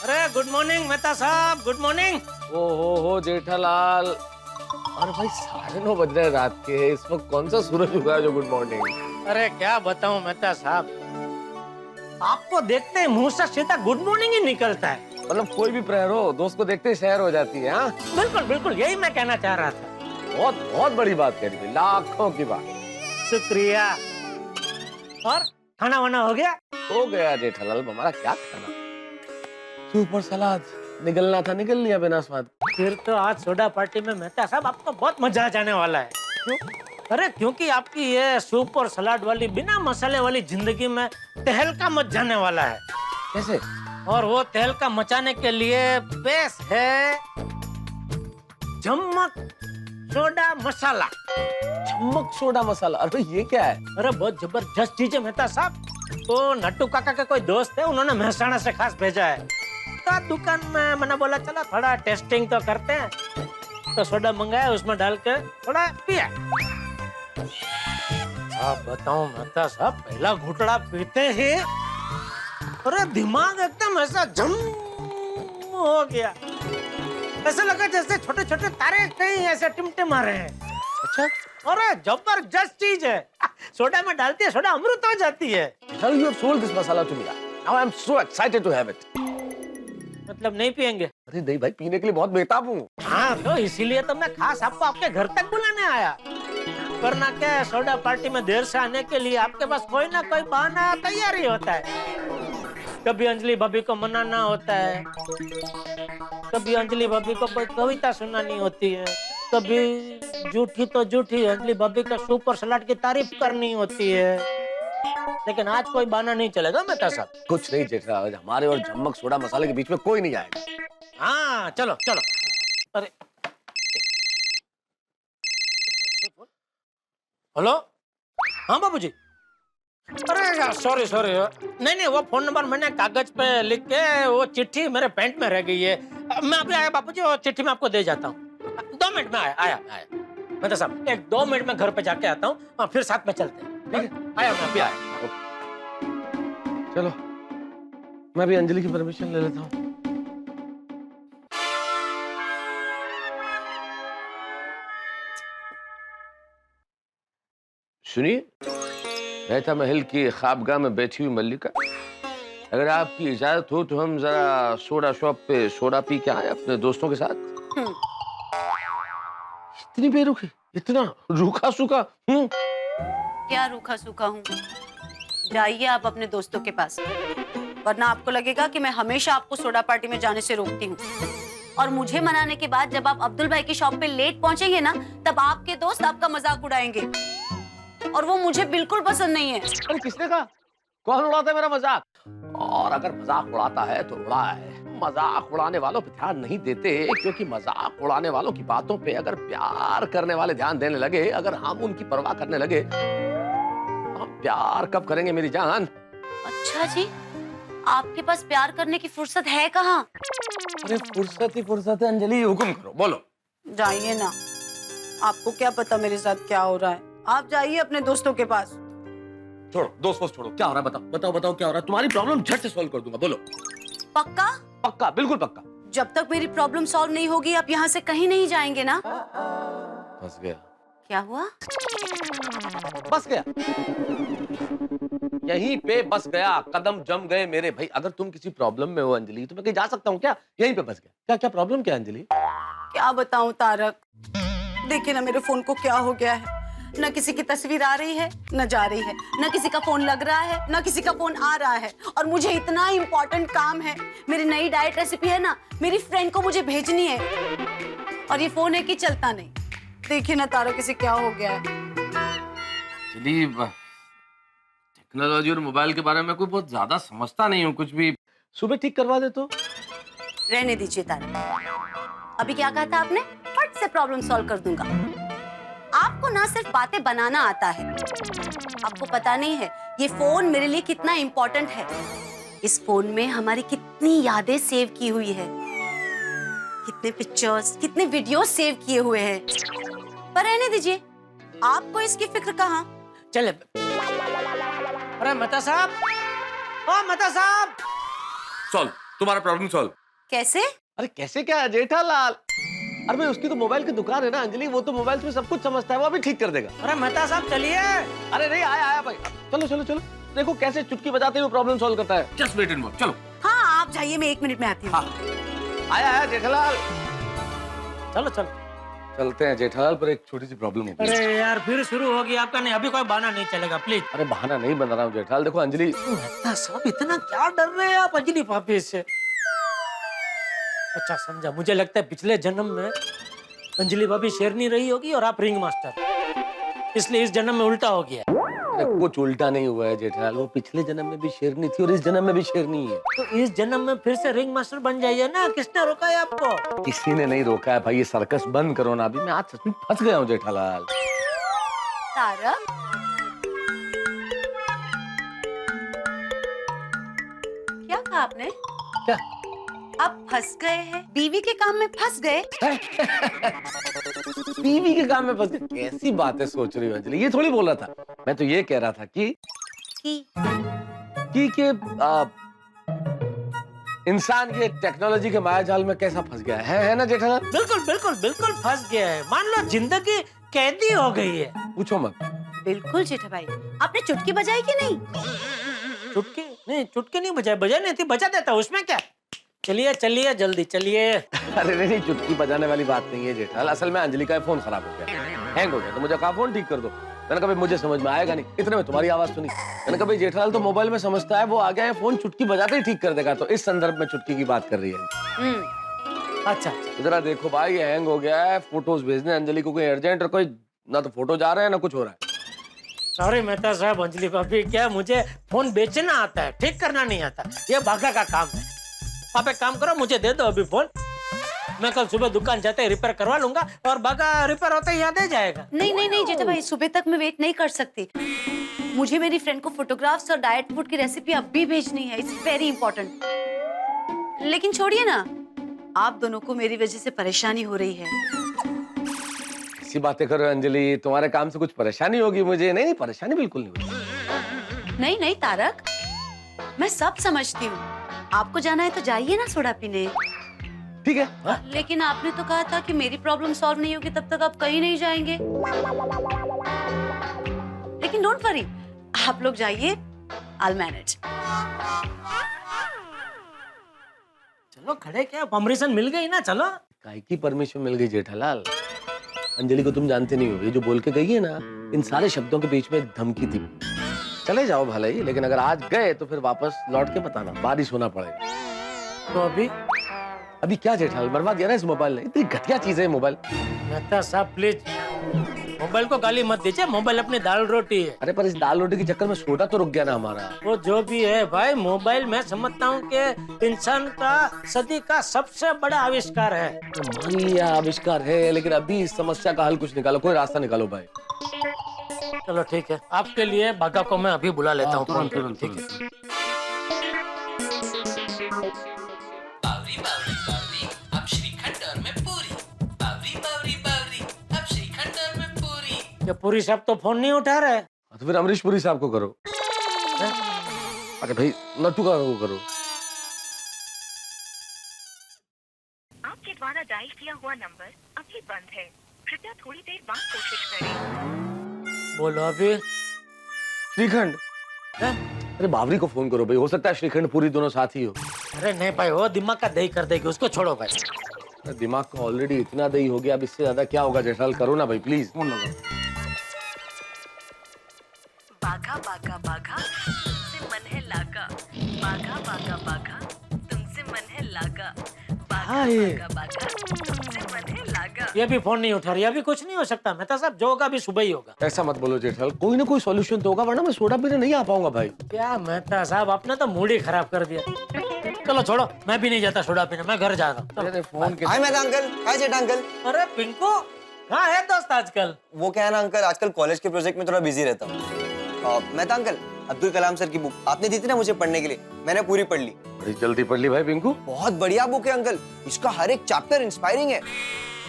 अरे गुड मॉर्निंग मेहता साहब, गुड मॉर्निंग। ओ हो जेठालाल, अरे भाई 9:30 बज रहे रात के, इस वक्त कौन सा सूरज उगा है जो गुड मॉर्निंग? अरे क्या बताऊं मेहता साहब, आपको देखते ही मुंह से सीधा गुड मॉर्निंग ही निकलता है। मतलब कोई भी प्रहर हो, दोस्त को देखते ही शहर हो जाती है। हाँ बिल्कुल बिल्कुल, यही मैं कहना चाह रहा था। बहुत बहुत बड़ी बात कह रही, लाखों की बात। शुक्रिया। और खाना वाना हो गया? हो गया जेठालाल, हमारा क्या खाना, सुपर सलाद। निकलना था निकल लिया बिना स्वाद। फिर तो आज सोडा पार्टी में मेहता साहब आपको बहुत मजा आ जाने वाला है। क्यों? अरे क्योंकि आपकी ये सूप और सलाद वाली बिना मसाले वाली जिंदगी में तहलका मच जाने वाला है। कैसे? और वो तहलका मचाने के लिए पेश है झम्मक सोडा मसाला। चम्मक सोडा मसाला? अरे ये क्या है? अरे बहुत जबरदस्त चीज है मेहता साहब। तो नट्टू काका के कोई दोस्त है, उन्होंने महसाणा से खास भेजा है। तो दुकान में मैंने बोला चला थोड़ा टेस्टिंग तो करते हैं, तो सोडा मंगाया, उसमें डाल के थोड़ा पिया। आप बताओ मेहता साहब, पहला घुटड़ा पीते ही अरे दिमाग एकदम ऐसा झम हो गया, ऐसा लगा जैसे छोटे छोटे तारे कहीं ऐसे टिमटिमा रहे हैं। अच्छा, अरे जबरदस्त चीज है, सोडा में डालती है सोडा अमृत हो जाती है। How you have sold this masala to me? Now I am so excited to have it. मतलब नहीं पियेंगे? अरे नहीं भाई, पीने के लिए बहुत बेताब हूँ। हाँ तो इसीलिए तो मैं खास आपको आपके घर तक बुलाने आया, वरना क्या है, सोडा पार्टी में देर से आने के लिए आपके पास कोई ना कोई बहाना तैयार ही होता है। कभी अंजलि भाभी को मनाना होता है, कभी अंजलि भाभी को कोई कविता सुनानी होती है, कभी झूठी तो झूठी अंजलि भाभी का सूप और सलाद की तारीफ करनी होती है। लेकिन आज कोई बहाना नहीं चलेगा मेहता साहब। कुछ नहीं जेठालाल, हमारे और झम्मक सोडा मसाले के बीच में कोई नहीं आएगा। हाँ चलो चलो। अरे हेलो, हाँ बाबूजी। अरे सॉरी सॉरी, नहीं वो फोन नंबर मैंने कागज पे लिख के, वो चिट्ठी मेरे पैंट में रह गई है। मैं अभी आया बाबूजी, वो चिट्ठी मैं आपको दे जाता हूँ। 2 मिनट में आया। मतलब साहब 1-2 मिनट में घर पे जाके आता हूँ, और फिर साथ में चलते हैं। ठीक है, आया मैं अभी आया। चलो मैं भी अंजलि की परमिशन ले लेता हूँ। सुनिए, रहता महल की ख्वाबगाह में बैठी हुई मल्लिका, अगर आपकी इजाजत हो तो हम जरा सोडा शॉप पे सोडा पी के आए अपने दोस्तों के साथ। इतनी बेरुखी, इतना रूखा सूखा। क्या रूखा सूखा हूँ? जाइए आप अपने दोस्तों के पास, वरना आपको लगेगा कि मैं हमेशा आपको सोडा पार्टी में जाने से रोकती हूँ। और मुझे मनाने के बाद जब आप अब्दुल भाई की शॉप पे लेट पहुंचेंगे ना, तब आपके दोस्त आपका मजाक उड़ाएंगे और वो मुझे बिल्कुल पसंद नहीं है। अरे किसने कहा? कौन उड़ाता है मेरा मजाक? और अगर मजाक उड़ाता है तो उड़ाए, मजाक उड़ाने वालों पे ध्यान नहीं देते, क्योंकि मजाक उड़ाने वालों की बातों पे अगर प्यार करने वाले ध्यान देने लगे, अगर हम उनकी परवाह करने लगे, हम प्यार कब करेंगे मेरी जान? अच्छा जी, आपके पास प्यार करने की फुर्सत है कहाँ? अरे फुर्सत ही फुर्सत है अंजलि, हुक्म करो, बोलो। जाइए ना, आपको क्या पता मेरे साथ क्या हो रहा है। आप जाइए अपने दोस्तों के पास। छोड़ो, दोस्त वोस्त छोड़ो, क्या हो रहा है बताओ, बताओ बताओ क्या हो रहा है? तुम्हारी प्रॉब्लम झट से सॉल्व कर दूंगा, बोलो। पक्का? पक्का, बिल्कुल पक्का। जब तक मेरी प्रॉब्लम सॉल्व नहीं होगी आप यहाँ से कहीं नहीं जाएंगे ना? फंस गया। क्या हुआ? बस गया, यहीं पे बस गया, कदम जम गए मेरे भाई। अगर तुम किसी प्रॉब्लम में हो अंजलि तो मैं कहीं जा सकता हूँ क्या? यहीं पे बस गया। क्या क्या प्रॉब्लम क्या है अंजलि? क्या बताऊं तारक, देखिए ना मेरे फोन को क्या हो गया है। न किसी की तस्वीर आ रही है न जा रही है, न किसी का फोन लग रहा है न किसी का फोन आ रहा है। और मुझे इतना इम्पोर्टेंट काम है, मेरी नई डाइट रेसिपी है ना, मेरी फ्रेंड को मुझे भेजनी है, और ये फोन है कि चलता नहीं। देखिए ना तारक, इसे क्या हो गया है। टेक्नोलॉजी और मोबाइल के बारे में कोई बहुत ज्यादा समझता नहीं हूँ, कुछ भी सुबह ठीक करवा दे तो। रहने दीजिए तारक, अभी क्या कहा था आपने? फट से प्रॉब्लम सॉल्व कर दूंगा। आपको ना सिर्फ बातें बनाना आता है, आपको पता नहीं है ये फोन मेरे लिए कितना इम्पोर्टेंट है। इस फोन में हमारी कितनी यादें सेव की हुई है, कितने पिक्चर्स, कितने वीडियोस सेव किए हुए हैं। पर रहने दीजिए, आपको इसकी फिक्र कहाँ। चले। अरे मेहता साहब, ओ मेहता साहब, सॉल्व, तुम्हारा प्रॉब्लम सॉल्व। कैसे? अरे कैसे क्या जेठालाल? अरे भाई उसकी तो मोबाइल की दुकान है ना अंजलि, वो तो मोबाइल में सब कुछ समझता है, वो अभी ठीक कर देगा। अरे मेहता साहब चलिए। अरे नहीं, आया आया भाई, चलो चलो चलो, देखो कैसे चुटकी बजाते हुए प्रॉब्लम सॉल्व करता है। जस्ट वेट एंड वॉच, चलो। हाँ आप जाइए, मैं 1 मिनट में आती हूँ। आया आया जेठालाल। चलो चलो चलते हैं जेठालाल, पर एक छोटी सी प्रॉब्लम हो गई। अरे यार फिर शुरू हो गया आपका। नहीं, अभी कोई बहाना नहीं चलेगा, प्लीज। अरे बहाना नहीं बन रहा हूँ जेठालाल, देखो अंजलि। मेहता साहब इतना क्या डर रहे हैं आप अंजलि भाभी से? अच्छा समझा, मुझे लगता है पिछले जन्म में अंजलि भाभी शेरनी रही होगी और आप रिंग मास्टर, इसलिए इस जन्म में उल्टा हो गया। अरे कुछ उल्टा नहीं हुआ है जेठालाल, वो पिछले जन्म में भी शेरनी थी और इस जन्म में भी शेरनी है। तो इस जन्म में फिर से रिंग मास्टर बन जाइए ना, किसने रोका है आपको? किसी ने नहीं रोका है भाई, ये सर्कस बंद करो ना। अभी मैं आज सच में फंस गया हूँ जेठालाल। तारक, क्या कहा आपने? क्या? आप फंस गए हैं? बीवी के काम में फंस गए? बीवी के काम में फंस गए? कैसी बातें सोच रही हो अंजलि, ये थोड़ी बोल रहा था। मैं तो ये कह रहा था कि इंसान ये टेक्नोलॉजी के मायाजाल में कैसा फंस गया है ना जेठालाल? बिल्कुल बिल्कुल बिल्कुल फंस गया है। मान लो जिंदगी कैदी हो गई है। पूछो मत। बिल्कुल जेठा भाई, आपने चुटकी बजाई कि नहीं? चुटकी नहीं, चुटकी नहीं बजाई नहीं थी, बजा देता, उसमें क्या। चलिए चलिए जल्दी चलिए। अरे नहीं, चुटकी बजाने वाली बात नहीं है जेठालाल, असल में अंजलि का फोन खराब हो गया, हैंग हो गया, तो मुझे कहा फोन ठीक कर दो। मैंने कहा मुझे समझ में आएगा नहीं, इतने में तुम्हारी आवाज सुनी। मैंने कहा जेठालाल तो मोबाइल में समझता है, वो आ गया है, फोन चुटकी बजाते ही ठीक कर देगा, तो इस संदर्भ में चुटकी की बात कर रही है। अच्छा जरा देखो भाई, हैंग हो गया है, फोटोज भेजने अंजलि को कोई अर्जेंट, और कोई ना तो फोटो जा रहे हैं ना कुछ हो रहा है। सॉरी मेहता साहब, अंजलि भाभी, क्या मुझे फोन बेचना आता है, ठीक करना नहीं आता, ये भागा का काम है। आप एक काम करो, मुझे दे दो अभी फोन, मैं कल सुबह दुकान जाते ही रिपेयर करवा लूंगा, और बागा रिपेयर होते ही याद आ जाएगा। नहीं नहीं नहीं जेठा भाई, सुबह तक मैं वेट नहीं कर सकती। मुझे मेरी फ्रेंड को फोटोग्राफ्स और डाइट फूड की रेसिपी अब भी भेजनी है, इट्स वेरी इंपॉर्टेंट। लेकिन छोड़िए ना, आप दोनों को मेरी वजह से परेशानी हो रही है। ऐसी बातें करो अंजलि, तुम्हारे काम से कुछ परेशानी होगी मुझे? नहीं नहीं, परेशानी बिल्कुल नहीं होगी। नहीं नहीं तारक, मैं सब समझती हूँ, आपको जाना है तो जाइए ना सोडा पीने। ठीक है। लेकिन आपने तो कहा था कि मेरी प्रॉब्लम सॉल्व नहीं होगी तब तक आप कहीं नहीं जाएंगे। लेकिन डोंट वरी, आप लोग जाइए, I'll manage। चलो खड़े, क्या परमिशन मिल गई ना, चलो। काहे की परमिशन मिल गई जेठालाल? अंजलि को तुम जानते नहीं हो, ये जो बोल के गई है ना, इन सारे शब्दों के बीच में एक धमकी थी। चले जाओ भले, लेकिन अगर आज गए तो फिर वापस लौट के बताना, बारिश होना पड़ेगा। तो अभी अभी क्या जेठाल बर्बाद किया ना इस मोबाइल ने, इतनी घटिया चीज है मोबाइल। मेहता साहब प्लीज मोबाइल को गाली मत दीजिए, मोबाइल अपनी दाल रोटी है। अरे पर इस दाल रोटी के चक्कर में सोडा तो रुक गया ना हमारा। वो जो भी है भाई, मोबाइल मैं समझता हूँ कि इंसान का सदी का सबसे बड़ा आविष्कार है। तो मान लिया आविष्कार है, लेकिन अभी इस समस्या का हल कुछ निकालो, कोई रास्ता निकालो भाई। चलो ठीक है, आपके लिए बागा को मैं अभी बुला लेता हूँ। तुरंत तुरंत ठीक है। बावरी बावरी बावरी अब श्रीखंड और मैं पूरी। बावरी बावरी बावरी अब श्रीखंड और मैं पूरी। ये पूरी साहब तो फोन नहीं उठा रहे। तो फिर अमरीश पुरी साहब को करो। अरे भाई नट्टू का को करो। आपके द्वारा डायल किया हुआ नंबर अभी बंद है, कृपया थोड़ी देर बाद कोशिश करें। बोलो अभी। श्रीखंड। अरे बावरी को फोन करो भाई, हो सकता है श्रीखंड पूरी दोनों साथ ही हो। अरे नहीं भाई, वो दिमाग का दही कर देगी, उसको छोड़ो भाई। अरे दिमाग को ऑलरेडी इतना दही हो गया, अब इससे ज्यादा क्या होगा जेठाल, करो ना भाई प्लीज। फोन लगाओ। बाघा बाघा बाघा तुमसे मन है लागा, बाघा बाघा बाघा तुमसे मन है लागा, बाघा बाघा बाघा तुमसे मन है लागा। ये भी फोन नहीं उठा रही, अभी कुछ नहीं हो सकता मेहता साहब, जो होगा अभी सुबह ही होगा। ऐसा मत बोलो जेठाल, कोई ना कोई सॉल्यूशन तो होगा, वरना मैं सोडा पीने नहीं आ पाऊंगा भाई। क्या मेहता साहब, आपने तो मूड ही खराब कर दिया। चलो छोड़ो, मैं भी नहीं जाता सोडा पीने, मैं घर जा रहा हूँ। फोन के हाय मेहता अंकल, हाय जेठा अंकल। अरे पिंकू कहाँ है दोस्त आजकल? वो क्या है ना अंकल, आजकल कॉलेज के प्रोजेक्ट में थोड़ा बिजी रहता हूँ। मेहता अंकल, अब्दुल कलाम सर की बुक आपने दी थी ना मुझे पढ़ने के लिए, मैंने पूरी पढ़ ली। बड़ी जल्दी पढ़ ली भाई पिंकू। बहुत बढ़िया बुक है अंकल, इसका हर एक चैप्टर इंस्पायरिंग है,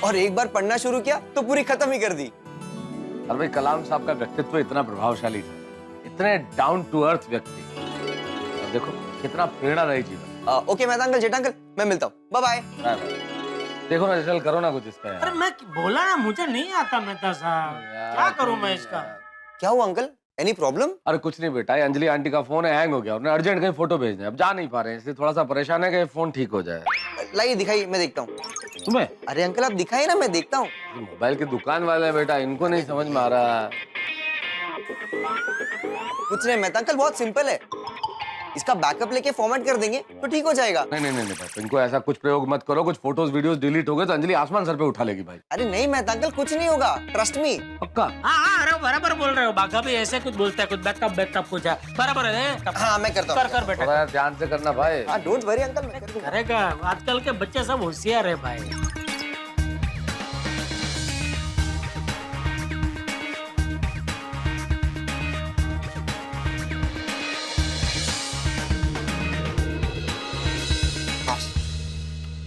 और एक बार पढ़ना शुरू किया तो पूरी खत्म ही कर दी। अरे भाई कलाम साहब का व्यक्तित्व इतना प्रभावशाली था, इतने डाउन टू अर्थ व्यक्ति, और देखो कितना प्रेरणादायी जीवन। ओके मेहता अंकल, जेठा अंकल मैं मिलता हूँ, बाय बाय। देखो ना जेठाल, करो ना कुछ इसका यार। अरे मैं बोला ना मुझे नहीं आता मेहता साहब, क्या करूँ मैं इसका? क्या हुआ अंकल, एनी प्रॉब्लम? अरे कुछ नहीं बेटा, ये अंजलि आंटी का फोन है, हैंग हो गया, उन्हें अर्जेंट कहीं फोटो भेजना है, अब जा नहीं पा रहे हैं, इसलिए थोड़ा सा परेशान है कि फोन ठीक हो जाए। लाइए दिखाइए, मैं देखता हूँ। तुम्हें? अरे अंकल आप दिखाइए ना, मैं देखता हूँ। मोबाइल की दुकान वाले हैं बेटा, इनको नहीं समझ में आ रहा। कुछ नहीं मेहता अंकल, बहुत सिंपल है, इसका बैकअप लेके फॉर्मेट कर देंगे तो ठीक हो जाएगा। नहीं नहीं नहीं भाई, इनको ऐसा कुछ प्रयोग मत करो, कुछ फोटोज वीडियोस डिलीट हो गए तो अंजलि आसमान सर पे उठा लेगी भाई। अरे नहीं मेहता अंकल, कुछ नहीं होगा, ट्रस्ट मी। पक्का? हाँ अरे बराबर बोल रहे हो, बाघा भी ऐसे कुछ बोलता है, कुछ बैकअप कुछ है, बराबर है। हाँ मैं करता हूँ। कर बेटा, थोड़ा ध्यान से करना भाई। हाँ डोंट वरी अंकल, मैं कर दूंगा। करेगा, आजकल के बच्चे सब होशियार है भाई।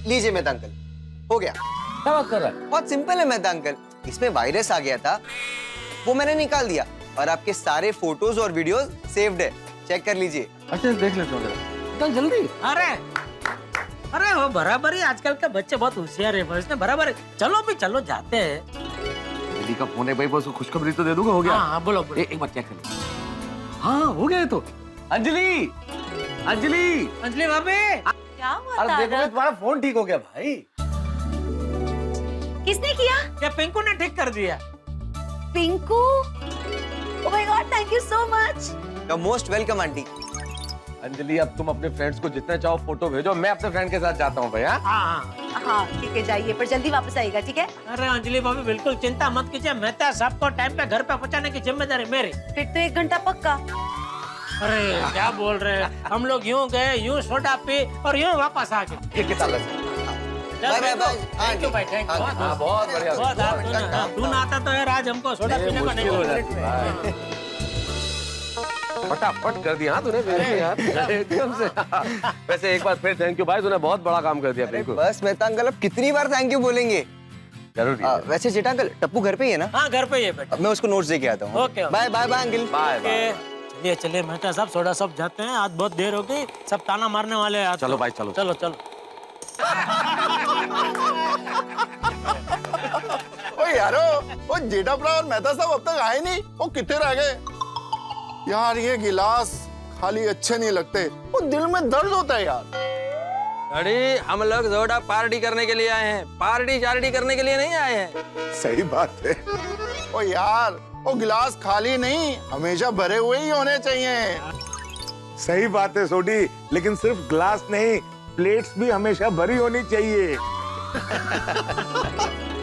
लीजिए मेहता अंकल, हो गया। क्या बात कर रहा है? बहुत सिंपल है मेहता अंकल, इसमें वायरस आ गया था, वो मैंने निकाल दिया, और आपके सारे फोटोज और वीडियोस सेव्ड है, चेक कर लीजिए। अच्छा देख लेते हो जरा, जल्दी। अरे वो बराबर ही, आजकल के बच्चे बहुत होशियार है भाई, इसने बराबर है। चलो भी चलो जाते हैं। अंजलि का फोन है भाई, बस खुशखबरी तो दे दूंगा, हो गया। हाँ बोलो बोलो। एक बार चेक कर लो। हाँ हो गया तो। अंजलि अंजलि अंजलि भाभी, क्या हुआ अरे देखो तारक? तुम्हारा फोन ठीक हो गया भाई। किसने किया? क्या पिंकू ने ठीक कर दिया? Pinku? Oh my God, thank you so much. You most welcome aunty. Anjali अब तुम अपने फ्रेंड्स को जितने चाहो फोटो भेजो, मैं अपने फ्रेंड के साथ जाता हूँ भाई। हाँ ठीक है, जाइए, पर जल्दी वापस आइएगा, ठीक है? अरे अंजलि भाभी बिल्कुल चिंता मत कीजिए, मेहता साहब को टाइम पे घर पे पहुंचाने की जिम्मेदारी मेरी। फिर तो 1 घंटा पक्का। अरे क्या बोल रहे हैं, हम लोग यूं गए, यूं सोडा पी और यूं वापस आ गए। ये कितना लगा? Bye bye bye. Thank you भाई, थैंक यू। हाँ बहुत बढ़िया। बहुत तू ना आता तो यार आज हमको सोडा पीने को नहीं मिलता। फटाफट कर दिया तूने यार, एकदम से। वैसे एक बार फिर थैंक यू भाई, तूने बहुत बड़ा काम कर दिया पिंकू। बस मेहता अंकल, अब कितनी बार थैंक यू बोलेंगे? जरूरी। वैसे जेठा अंकल, टप्पू घर पे ही है ना? हाँ घर पे ही है बेटा। अब मैं उसको नोट्स दे के आता हूँ। Okay bye bye bye uncle. Bye bye. चलिए चलिए मेहता साहब, सोडा सब जाते हैं, आज बहुत देर हो गई, सब ताना मारने वाले हैं। चलो भाई चलो चलो चलो। ओ यारो, वो जेठा भरा और मेहता साहब अब तक आए नहीं, वो कितने रह गए यार? ये गिलास खाली अच्छे नहीं लगते, वो दिल में दर्द होता है यार। अरे हम लोग जोड़ा पार्टी करने के लिए आए हैं, पार्टी चार्टी करने के लिए नहीं आए हैं। सही बात है। ओ यार, वो गिलास खाली नहीं, हमेशा भरे हुए ही होने चाहिए। सही बात है सोडी, लेकिन सिर्फ ग्लास नहीं, प्लेट्स भी हमेशा भरी होनी चाहिए।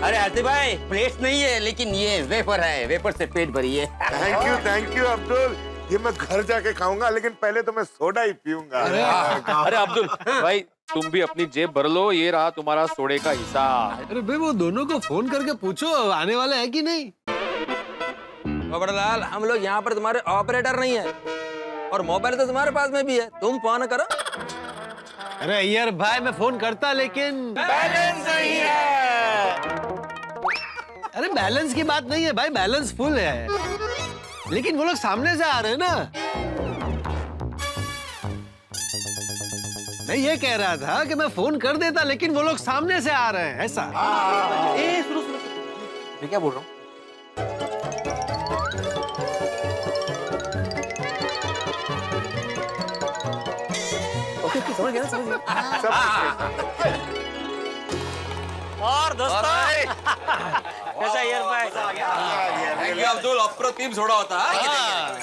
अरे आतिफ भाई प्लेट्स नहीं है लेकिन ये वेफर है, वेफर से पेट भरी है। थैंक यू अब्दुल, ये मैं घर जाके खाऊंगा, लेकिन पहले तो मैं सोडा ही पीऊंगा। अरे अब्दुल भाई तुम भी अपनी जेब भर लो, ये रहा तुम्हारा सोडे का हिसाब। अरे भाई वो दोनों को फोन करके पूछो आने वाले है कि नहीं। बड़लाल हम लोग यहाँ पर तुम्हारे ऑपरेटर नहीं है और मोबाइल तो तुम्हारे पास में भी है, तुम फोन करो। अरे यार भाई मैं फोन करता लेकिन बैलेंस नहीं है। अरे बैलेंस की बात नहीं है भाई, बैलेंस फुल है, लेकिन वो लोग सामने से आ रहे हैं ना। मैं ये कह रहा था कि मैं फोन कर देता लेकिन वो लोग सामने से आ रहे हैं, ऐसा। सुनो मैं क्या बोल रहा हूँ। समझ गया समझ गया। और दोस्तों कैसा ईयर भाई? थैंक यू अब्दुल, अप्रतिम सोडा होता है।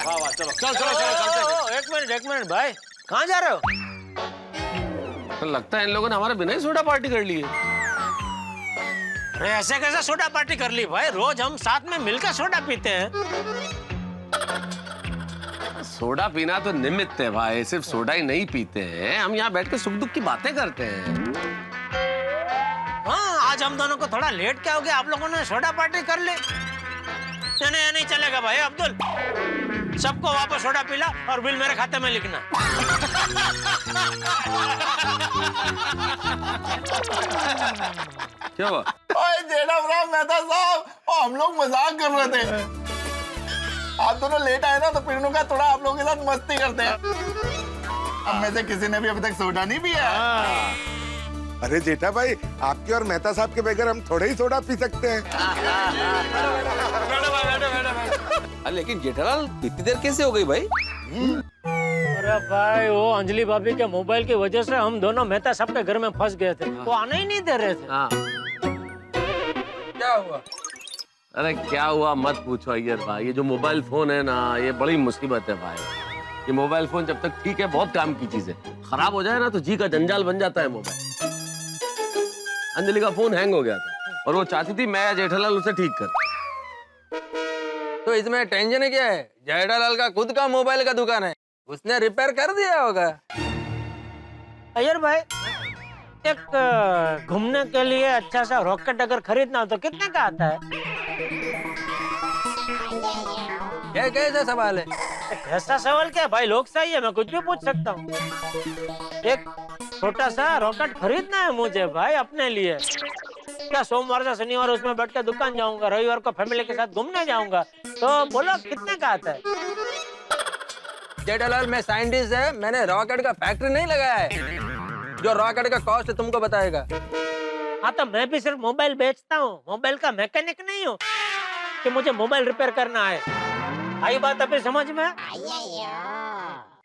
वाह वाह, चलो चल चलो चलो। एक मिनट भाई, कहाँ जा रहे हो? तो लगता है इन लोगों ने हमारे बिना ही सोडा पार्टी कर ली है। अरे ऐसे कैसे सोडा पार्टी कर ली भाई? रोज हम साथ में मिलकर सोडा पीते हैं। सोडा पीना तो निमित्त है भाई, सिर्फ सोडा ही नहीं पीते हैं, हम यहाँ बैठ के सुख दुख की बातें करते हैं। हाँ, आज हम दोनों को थोड़ा लेट क्या हो गया, आप लोगों ने सोडा पार्टी कर ली। नहीं चलेगा भाई अब्दुल, सबको वापस सोडा पिला और बिल मेरे खाते में लिखना। क्या हुआ? ओए जेठालाल मेहता साहब, हम लोग मजाक कर रहे थे। आप दोनों लेट आए ना तो पिन्नू का थोड़ा आप लोगों के साथ मस्ती करते हैं। हम में से किसी ने भी अभी तक सोडा नहीं पिया। अरे जेठा भाई, आपके और मेहता साहब के बगैर हम थोड़े ही सोडा पी सकते हैं। अरे लेकिन जेठालाल इतनी देर कैसे हो गई भाई? अरे भाई वो अंजलि भाभी के मोबाइल की वजह से हम दोनों मेहता साहब के घर में फंस गए थे, वो आने ही नहीं दे रहे थे। हाँ। क्या हुआ? अरे क्या हुआ मत पूछो अय्यर भाई, ये जो मोबाइल फोन है ना ये बड़ी मुसीबत है भाई। ये मोबाइल फोन जब तक ठीक है बहुत काम की चीज है, खराब हो जाए ना तो जी का जंजाल बन जाता है मोबाइल। अंजलि का फोन हैंग हो गया था और वो चाहती थी मैं जेठालाल उसे ठीक कर। तो इसमें टेंशन क्या है? जेठालाल का खुद का मोबाइल का दुकान है, उसने रिपेयर कर दिया होगा। अय्यर भाई, एक घूमने के लिए अच्छा सा रॉकेट अगर खरीदना हो तो कितने का आता है? क्या कैसा सवाल है? ऐसा सवाल क्या भाई, लोग सही है, मैं कुछ भी पूछ सकता हूँ। एक छोटा सा रॉकेट खरीदना है मुझे भाई अपने लिए। क्या सोमवार से शनिवार उसमें बैठ के दुकान जाऊंगा, रविवार को फैमिली के साथ घूमने जाऊंगा, तो बोलो कितने का आता है? जेठालाल मैं साइंटिस्ट है, मैंने रॉकेट का फैक्ट्री नहीं लगाया है, जो रॉकेट का कॉस्ट तुमको बताएगा। हाँ तो मैं भी सिर्फ मोबाइल बेचता हूँ, मोबाइल का मैकेनिक नहीं हूँ कि मुझे मोबाइल रिपेयर करना है। आई बात अभी समझ में?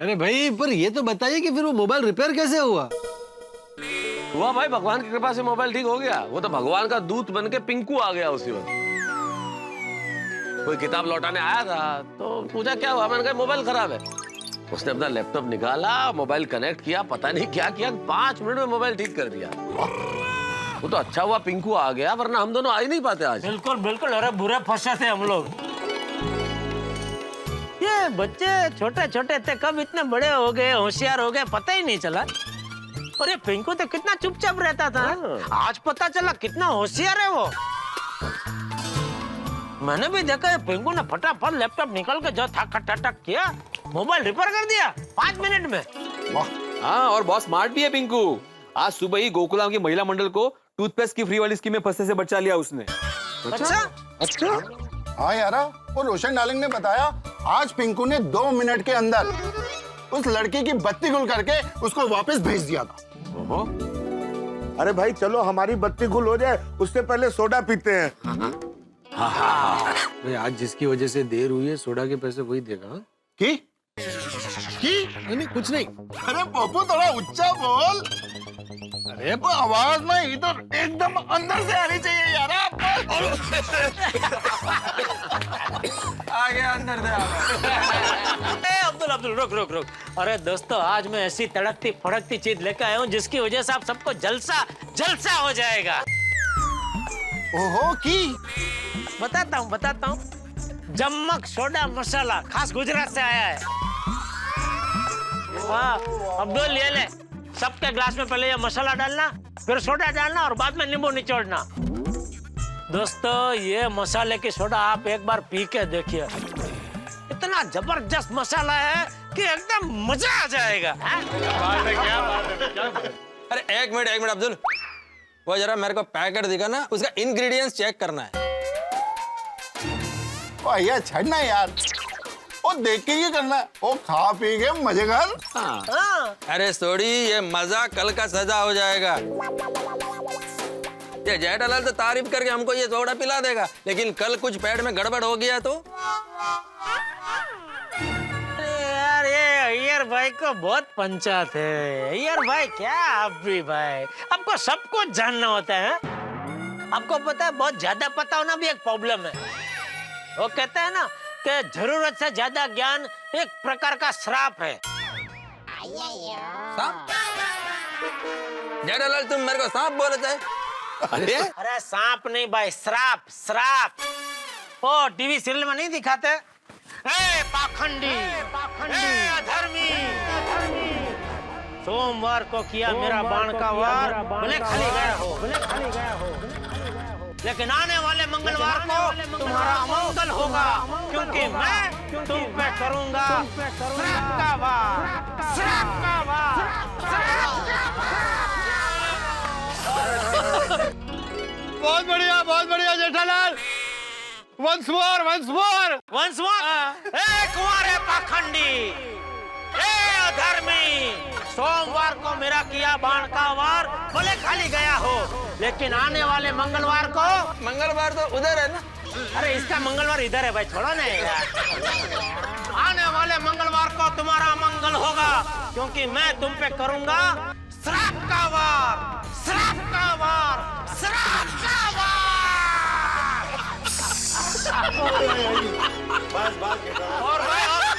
अरे भाई पर ये तो बताइए कि फिर वो मोबाइल रिपेयर कैसे हुआ? हुआ भाई, भगवान की कृपा से मोबाइल ठीक हो गया। वो तो भगवान का दूत बन के पिंकू आ गया उसी वक्त। कोई किताब लौटाने आया था तो पूछा क्या हुआ, मैंने कहा मोबाइल खराब है। उसने अपना लैपटॉप निकाला, मोबाइल कनेक्ट किया, पता नहीं क्या किया, 5 मिनट में मोबाइल ठीक कर दिया। वो तो अच्छा हुआ पिंकू आ गया, वरना हम दोनों आ ही नहीं पाते आज। बिल्कुल बिल्कुल, अरे बुरे फंसे थे हम लोग। ये बच्चे छोटे छोटे थे, कब इतने बड़े हो गए, होशियार हो गए, पता ही नहीं चला। और ये पिंकू तो कितना चुपचाप रहता था, आज पता चला कितना होशियार है वो। मैंने भी देखा है, पिंकू ने फटाफट लैपटॉप निकाल के जो ठक किया, मोबाइल रिपेयर कर दिया 5 मिनट में। हाँ और बहुत स्मार्ट भी है पिंकू। आज सुबह ही गोकुलाम की महिला मंडल को टूथपेस्ट की फ्री वाली स्कीम में फंसने से बचा लिया उसने। अच्छा? हाँ यारा, वो रोशन डार्लिंग ने बताया आज पिंकू ने 2 मिनट के अंदर उस लड़की की बत्ती गुल करके उसको वापस भेज दिया था। अरे भाई चलो हमारी बत्ती गुल हो जाए, उससे पहले सोडा पीते हैं। भाई आज जिसकी वजह से देर हुई है सोडा के पैसे वही देगा। की? नहीं कुछ नहीं। अरे पप्पू थोड़ा ऊंचा बोल। अरे वो आवाज ना इधर एकदम अंदर से आनी चाहिए यार। आ गया अंदर से। अब्दुल अब्दुल रुक रुक रुक। अरे दोस्तों, आज मैं ऐसी तड़कती फड़कती चीज लेकर आया हूँ जिसकी वजह से आप सबको जलसा जलसा हो जाएगा। ओहो की बताता हूँ। जम्मक सोडा मसाला खास गुजरात से आया है। हाँ अब्दुल, ये ले। सबके ग्लास में पहले ये मसाला डालना, फिर सोडा डालना और बाद में नींबू निचोड़ना। दोस्तों, ये मसाले की सोडा आप एक बार पी के देखिए। इतना जबरदस्त मसाला है कि एकदम मजा आ जाएगा। अरे एक मिनट अब्दुल, वो जरा मेरे को पैकेट दिखा ना, उसका इंग्रेडिएंट्स चेक करना है। भैया छड़ना यार, वो देख के ही करना है, वो खा पी के मजे कर। अरे सोडी, ये मजा कल का सजा हो जाएगा। ये जेठालाल तो तारीफ करके हमको ये सोडा पिला देगा, लेकिन कल कुछ पेट में गड़बड़ हो गया तो? यार ये अय्यर भाई को बहुत पंचायत है। अय्यर भाई क्या, आप भी भाई, आपको सब कुछ जानना होता है। आपको पता है, बहुत ज्यादा पता होना भी एक प्रॉब्लम है। वो कहते हैं ना कि जरूरत से ज्यादा ज्ञान एक प्रकार का श्राप है। जेठालाल, तुम मेरे को सांप बोलते हैं? अरे सांप नहीं भाई, श्राप श्राप। ओ टीवी सीरियल में नहीं दिखाते? ए पाखंडी, ए अधर्मी, सोमवार को किया मेरा बाण का वार, भले खाली गया हो, लेकिन आने वाले मंगलवार को तुम्हारा अमंगल होगा, क्योंकि मैं तुम पे करूंगा श्राप का वार, श्राप का वार, श्राप का वार। बहुत बढ़िया जेठालाल। Once more. ए कुंवारे पाखंडी, ए अधर्मी, सोमवार को मेरा किया बाण का वार भले खाली गया हो, लेकिन आने वाले मंगलवार को। मंगलवार तो उधर है ना। अरे इसका मंगलवार इधर है भाई, छोड़ो ना यार। आने वाले मंगलवार को तुम्हारा मंगल होगा, क्योंकि मैं तुम पे करूंगा श्राप का वार, श्राप का वार, श्राप का वार।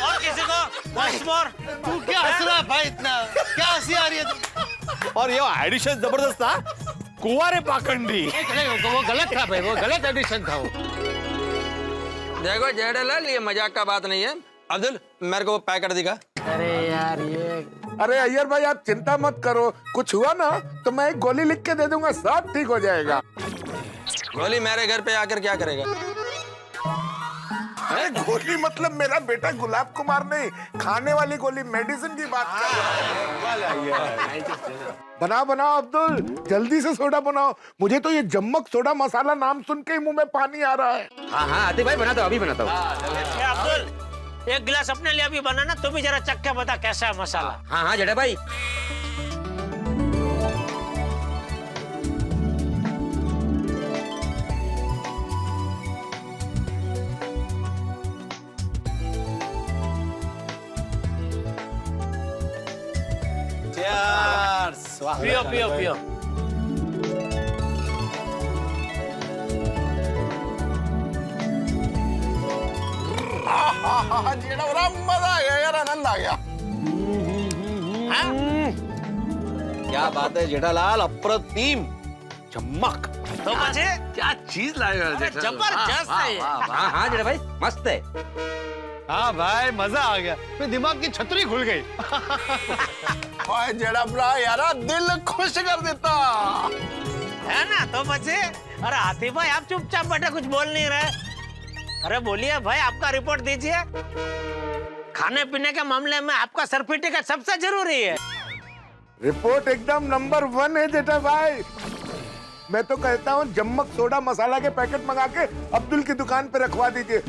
और किसी को once more? तू क्या हंस रहा है भाई इतना? क्या हंसी आ रही है? और ये एडिशन जबरदस्त था, कुंवारे पाखंडी। वो गलत था भाई, वो गलत एडिशन था वो। देखो जेठालाल, ये मजाक का बात नहीं है। अब्दुल, मेरे को वो पैकेट दिखा। अरे यार ये, अरे अय्यर भाई, आप चिंता मत करो, कुछ हुआ ना तो मैं एक गोली लिख के दे दूंगा, सब ठीक हो जाएगा। गोली मेरे घर पे आकर क्या करेगा? अरे गोली मतलब मेरा बेटा गुलाब कुमार नहीं, खाने वाली गोली, मेडिसिन की बात कर रहा है। बनाओ अब्दुल, जल्दी से सोडा बनाओ। मुझे तो ये जम्मक सोडा मसाला नाम सुन के ही मुंह में पानी आ रहा है। हाँ आते भाई, बनाता हूँ, अभी बनाता हूँ। अब्दुल एक गिलास अपने लिए भी बनाना, तू भी जरा चख के बता कैसा है मसाला। हाँ जेठा भाई। पियो पियो पियो। मजा आ गया यार, आनंद आ गया। क्या बात है जेठालाल, अप्रतिम, चमक। तो मुझे क्या चीज लाएगा जबरदस्त है ये। हाँ जेठा भाई, मस्त है। हाँ भाई, मजा आ गया, मेरे दिमाग की छतरी खुल गई। जेड़ा बड़ा यार, दिल खुश कर देता है ना। तो बच्चे, अरे हाथी भाई आप चुपचाप बैठे, कुछ बोल नहीं रहे। अरे बोलिए भाई, आपका रिपोर्ट दीजिए। खाने पीने के मामले में आपका सर्टिफिकेट सबसे जरूरी है। रिपोर्ट एकदम नंबर 1 है जेठा भाई। मैं तो कहता हूँ जम्मक सोडा मसाला के पैकेट मंगा के अब्दुल की दुकान पे रखवा दीजिए,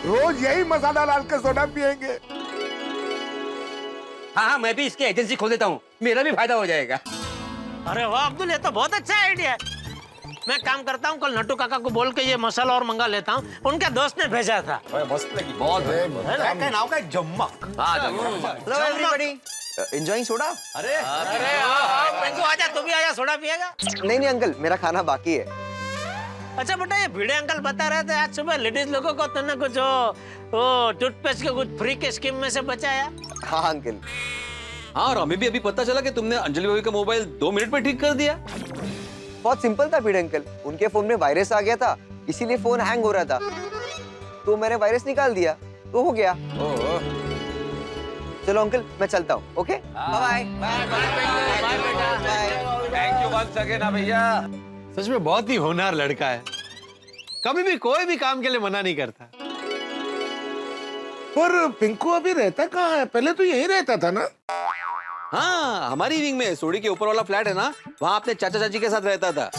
रोज यही मसाला डाल के सोडा पियेंगे। हाँ, मैं भी इसकी एजेंसी खोल देता हूँ, मेरा भी फायदा हो जाएगा। अरे वाह अब्दुल, ये तो बहुत अच्छा आइडिया है। मैं काम करता हूँ, कल नट्टू काका को बोल के ये मसाला और मंगा लेता हूँ, उनके दोस्त ने भेजा था। मस्त लगी बहुत नाम का जम्मक। हाँ जम्मक। Hello everybody, enjoying soda? अरे पिंकू आजा, तू भी आजा, सोडा पिएगा? नहीं अंकल, मेरा खाना बाकी है। अच्छा बेटा, ये भिड़े अंकल बता रहे थे आज सुबह लेडीज लोगों को तुमने कुछ वो टूथपेस्ट के कुछ फ्री के स्कीम में से बचाया। हाँ अंकल। हाँ, और हमें भी अभी पता चला कि तुमने अंजलि भाभी का मोबाइल 2 मिनट में ठीक कर दिया। बहुत सिंपल था भिड़े अंकल, उनके फोन में वायरस आ गया था, इसीलिए फोन हैंग हो रहा था, तो मैंने वायरस निकाल दिया तो हो गया। चलो अंकल, मैं चलता हूँ। Okay, bye bye. Thank you once again भैया। सच में बहुत ही होनहार लड़का है, कभी भी कोई भी काम के लिए मना नहीं करता। पर पिंकू अभी रहता कहाँ है? पहले तो यहीं रहता था ना? हाँ, हमारी विंग में सोडी के ऊपर वाला फ्लैट है ना, वहाँ अपने चाचा चाची के साथ रहता था।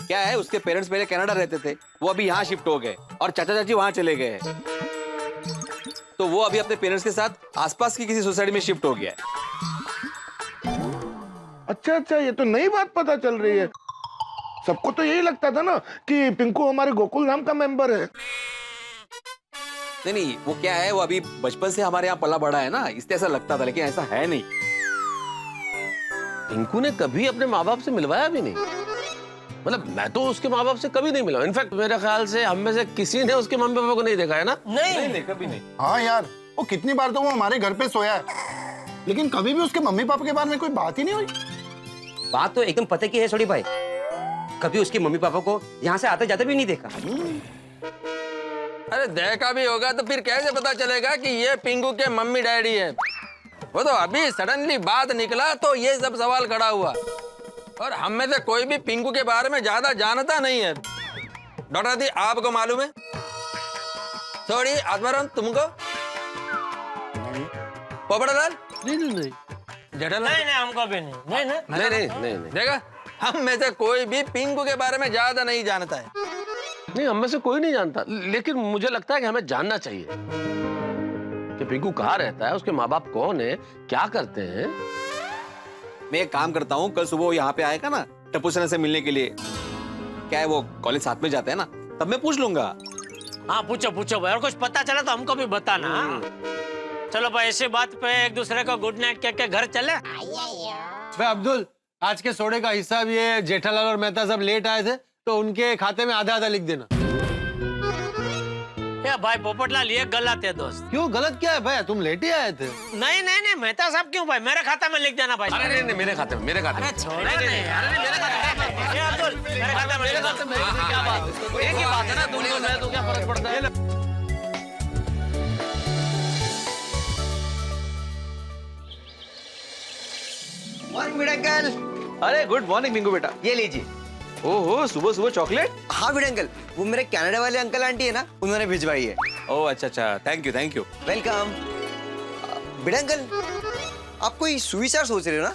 क्या है, उसके पेरेंट्स पहले कनाडा रहते थे, वो अभी यहाँ शिफ्ट हो गए और चाचा चाची वहाँ चले गए, तो वो अभी अपने पेरेंट्स के साथ आसपास की किसी सोसाइटी में शिफ्ट हो गया है। अच्छा, ये तो नई बात पता चल रही है। सबको तो यही लगता था ना कि पिंकू हमारे गोकुल धाम का मेंबर है। नहीं, वो क्या है, वो अभी बचपन से हमारे यहाँ पला बड़ा है ना, इसलिए ऐसा लगता था, लेकिन ऐसा है नहीं। पिंकू ने कभी अपने माँ बाप से मिलवाया भी नहीं। मतलब मैं तो उसके माँ बाप से कभी नहीं मिला। इनफैक्ट मेरे ख्याल से हम में से किसी ने उसके मम्मी पापा को नहीं देखा है ना? नहीं, कभी नहीं। हाँ यार, वो कितनी बार तो वो हमारे घर पे सोया है, लेकिन कभी भी उसके मम्मी पापा के बारे में कोई बात ही नहीं हुई। बात तो एकदम पते की है सोडी भाई, कभी उसके मम्मी पापा को यहाँ से आते जाते भी नहीं देखा। अरे देखा भी होगा तो फिर कैसे पता चलेगा कि ये पिंकू के मम्मी डैडी है? वो तो अभी सडनली बात निकला तो ये सब सवाल खड़ा हुआ, और हम में से कोई भी पिंकू के बारे में ज्यादा जानता नहीं है। डॉक्टर दी, आपको मालूम है? थोड़ी आत्माराम तुमको? पोपड़लाल? नहीं। जेठालाल? नहीं, हमको भी नहीं। देखा, हम में से कोई भी पिंकू के बारे में ज्यादा नहीं जानता है। नहीं, हम में से कोई नहीं जानता, लेकिन मुझे लगता है कि हमें जानना चाहिए कि पिंकू कहाँ रहता है, उसके माँ बाप कौन है, क्या करते हैं। मैं एक काम करता हूँ, कल सुबह वो यहाँ पे आएगा ना टप्पू सर से मिलने के लिए, क्या है वो कॉलेज साथ में जाते हैं ना, तब मैं पूछ लूंगा। हाँ, पूछो भाई, और कुछ पता चला तो हमको भी बताना। चलो भाई, ऐसी बात पे एक दूसरे को गुड नाइट कह के घर चले। भाई अब्दुल, आज के सोडे का हिसाब ये जेठालाल और मेहता सब लेट आए थे, तो उनके खाते में आधा लिख देना। ये भाई पोपटलाल, ये गलत है दोस्त। क्यों गलत? क्या है भाई, तुम लेट ही आए थे। नहीं, मेहता साहब क्यों भाई, मेरे खाता में लिख देना भाई। अरे नहीं, मेरे खाते में। अरे छोड़ो नहीं, अरे मेरे खाते में। ये अब्दुल, मेरे खाते में क्या बात? एक ही बात है ना, तुम में तो क्या फर्क पड़ता है? मॉर्निंग भिड़े अंकल। अरे गुड मॉर्निंग पिंकू बेटा। ये लीजिए। ओहो, सुबह सुबह चॉकलेट? हाँ भिड़े अंकल, वो मेरे कनाडा वाले अंकल आंटी है ना, उन्होंने भिजवाई है। ओह अच्छा, thank you. Welcome. Bhide uncle, आप कोई सुविचार सोच रहे हो ना?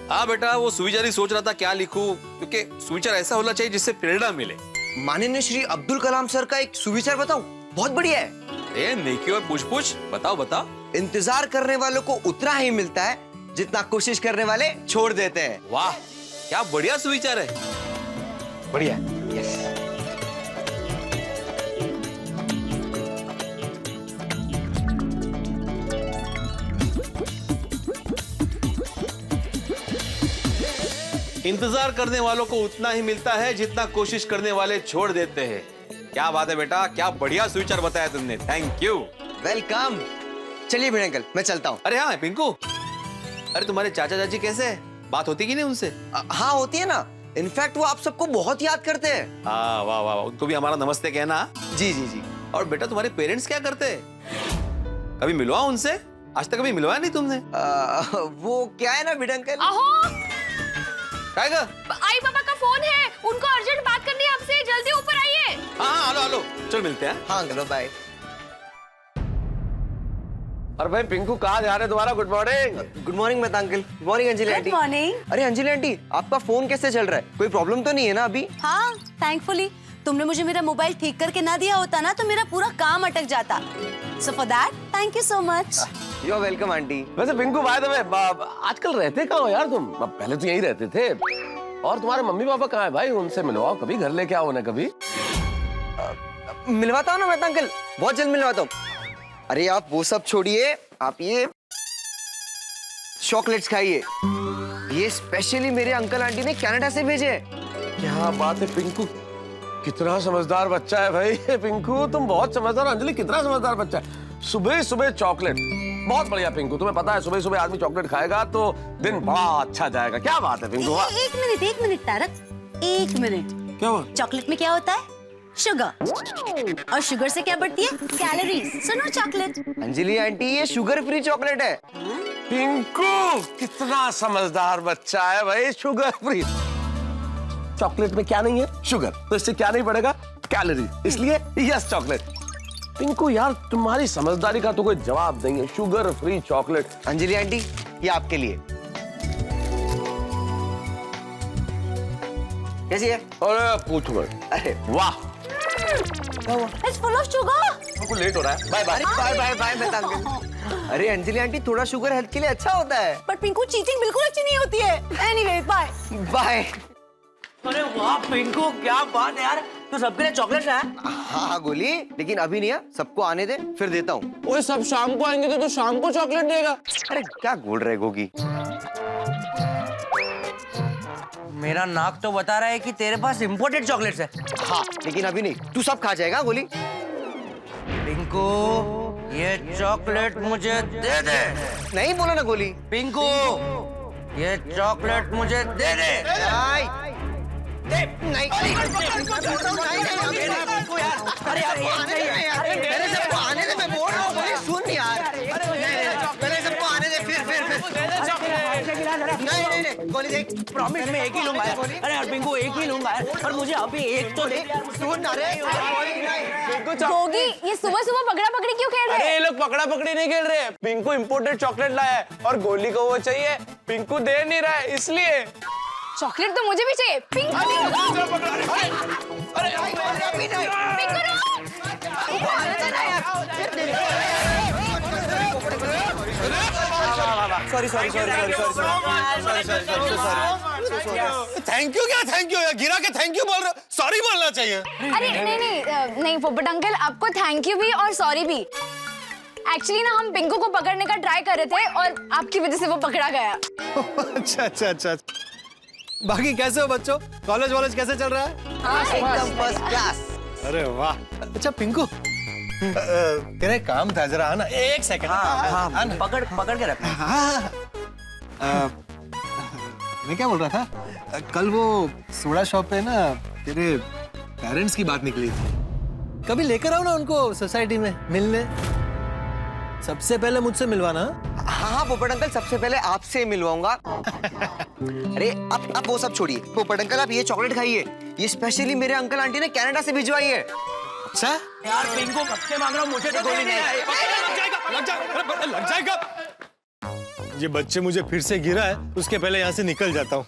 हाँ बेटा, वो सुविचार ही सोच रहा था क्या लिखूं, क्योंकि सुविचार ऐसा होना चाहिए जिससे प्रेरणा मिले। माननीय श्री अब्दुल कलाम सर का एक सुविचार बताऊं, बहुत बढ़िया है। अरे नेकी और पूछ बताओ। इंतजार करने वालों को उतना ही मिलता है जितना कोशिश करने वाले छोड़ देते हैं। वाह, क्या बढ़िया सुविचार है। बढ़िया। यस। इंतजार करने वालों को उतना ही मिलता है जितना कोशिश करने वाले छोड़ देते हैं। क्या बात है बेटा, क्या बढ़िया सुविचार बताया तुमने, थैंक यू। वेलकम। चलिए भिड़े अंकल, मैं चलता हूँ। अरे हाँ पिंकू, अरे तुम्हारे चाचा चाची कैसे है, बात होती कि नहीं उनसे? हाँ होती है ना, इनफैक्ट वो आप सबको बहुत याद करते हैं। हाँ वाह, उनको भी हमारा नमस्ते कहना। जी। और बेटा तुम्हारे पेरेंट्स क्या करते हैं, कभी मिलवा उनसे? आज तक कभी मिलवाया नहीं तुमने? वो क्या है ना भिड़े अंकल। आई पापा का फोन है, उनको अर्जेंट बात करनी है आपसे, जल्दी ऊपर आइए। हाँ, हेलो, चल मिलते हैं। हाँ अंकल, बाय। और भाई पिंकू कहाँ जा रहे हैं तुम्हारा? Good morning. Good morning Mehta uncle. Good morning Anjali aunty. Good morning. अरे अंजलि आंटी, आपका फोन कैसे चल रहा है? कोई प्रॉब्लम तो नहीं है ना अभी? हाँ, थैंकफुली तुमने मुझे मेरा मोबाइल ठीक करके ना दिया होता ना तो मेरा पूरा काम अटक जाता। So for that thank you so much. You are welcome auntie. वैसे पिंकू बाय द वे, आजकल रहते कहाँ हो यार तुम? पहले तो यहीं रहते थे। और तुम्हारे मम्मी पापा कहाँ है भाई? उनसे मिलवाओ कभी, घर लेके आओ ना कभी। मिलवाता हूँ ना मेहता अंकल, बहुत जल्द मिलवाता हूँ। अरे आप वो सब छोड़िए, आप ये चॉकलेट्स खाइए। ये स्पेशली मेरे अंकल आंटी ने कनाडा से भेजे हैं। क्या बात है पिंकू, कितना समझदार बच्चा है भाई। पिंकू तुम बहुत समझदार, अंजलि कितना समझदार बच्चा है। सुबह सुबह चॉकलेट, बहुत बढ़िया पिंकू। तुम्हें पता है सुबह सुबह आदमी चॉकलेट खाएगा तो दिन बड़ा अच्छा जाएगा। क्या बात है पिंकू। एक मिनट तारक, 1 मिनट। क्या हुआ? चॉकलेट में क्या होता है? शुगर। और शुगर से क्या बढ़ती है? कैलोरीज। सुनो चॉकलेट। अंजलि आंटी ये शुगर फ्री चॉकलेट है। पिंकू कितना समझदार बच्चा है भाई। शुगर फ्री चॉकलेट में क्या नहीं है? शुगर। तो इससे क्या नहीं पड़ेगा? कैलोरी। इसलिए यस चॉकलेट। पिंकू यार तुम्हारी समझदारी का तो कोई जवाब नहीं है। Sugar free chocolate. Anjali aunty ये आपके लिए। कैसी है? अरे पूछ मत। अरे वाह, It's full of sugar. हमको लेट हो रहा है। Bye bye. Bye bye bye बता अंकल। अरे अंजलि आंटी थोड़ा शुगर हेल्थ के लिए अच्छा होता है। पर पिंकू चीटिंग बिल्कुल अच्छी नहीं होती है। Anyway, bye. बाय। अरे वाह पिंकू, क्या बात है यार, तू सबके लिए चॉकलेट लाया? हाँ गोली, लेकिन अभी नहीं है, सबको आने दे फिर देता हूँ। ओए सब शाम को आएंगे तो तू शाम को चॉकलेट देगा? अरे क्या बोल रहे गोगी? मेरा नाक तो बता रहा है कि तेरे पास इम्पोर्टेड चॉकलेट्स है। हाँ लेकिन अभी नहीं, तू सब खा जाएगा गोली। पिंकू ये चॉकलेट मुझे दे दे। नहीं बोला ना गोली। पिंकू ये चॉकलेट मुझे दे दे। नहीं अरे पहले सबको आने दे, मैं बोल रहा हूँ। सुन यार, पहले सबको आने दे फिर नहीं गोली देख, प्रॉमिस मैं एक ही लूंगा। अरे यार पिंकू एक ही लूंगा और मुझे अभी एक तो दे। सुन अरे गोगी ये सुबह सुबह पकड़ा पकड़ी क्यों खेल रहे अरे हैं? ये लोग पकड़ा पकड़ी नहीं खेल रहे। पिंकू इम्पोर्टेड चॉकलेट लाया है और गोली को वो चाहिए, पिंकू दे नहीं रहा है इसलिए। चॉकलेट तो मुझे भी चाहिए। पिंकू सॉरी थैंक यू क्या थैंक यू? गिरा के थैंक यू बोल रहे हो? सॉरी बोलना चाहिए। अरे नहीं पोपट अंकल, आपको थैंक यू भी और सॉरी भी। एक्चुअली ना हम पिंकू को पकड़ने का ट्राई कर रहे थे और आपकी वजह से वो पकड़ा गया। अच्छा। बाकी कैसे हो बच्चों? कॉलेज वॉलेज कैसे चल रहा है? एकदम फर्स्ट क्लास। अरे वाह। अच्छा पिंकू तेरा एक काम था, जरा आना 1 सेकंड। हाँ, पकड़ के रखना। मैं क्या बोल रहा था, कल वो सोडा शॉप पे ना तेरे पेरेंट्स की बात निकली थी। कभी लेकर आओ ना उनको सोसाइटी में मिलने। सबसे पहले मुझसे मिलवाना। हाँ पोपट अंकल, सबसे पहले आपसे मिलवाऊंगा। अरे अब वो सब छोड़िए। पोपट अंकल आप ये चॉकलेट खाइए, ये स्पेशली मेरे अंकल आंटी ने कनाडा से भिजवाई है। अच्छा यार पिंकू कब से मांग रहा हूँ, मुझे तो गोली नहीं आई। लग जाएगा। ये बच्चे मुझे फिर से गिरा है, उसके पहले यहाँ से निकल जाता हूँ।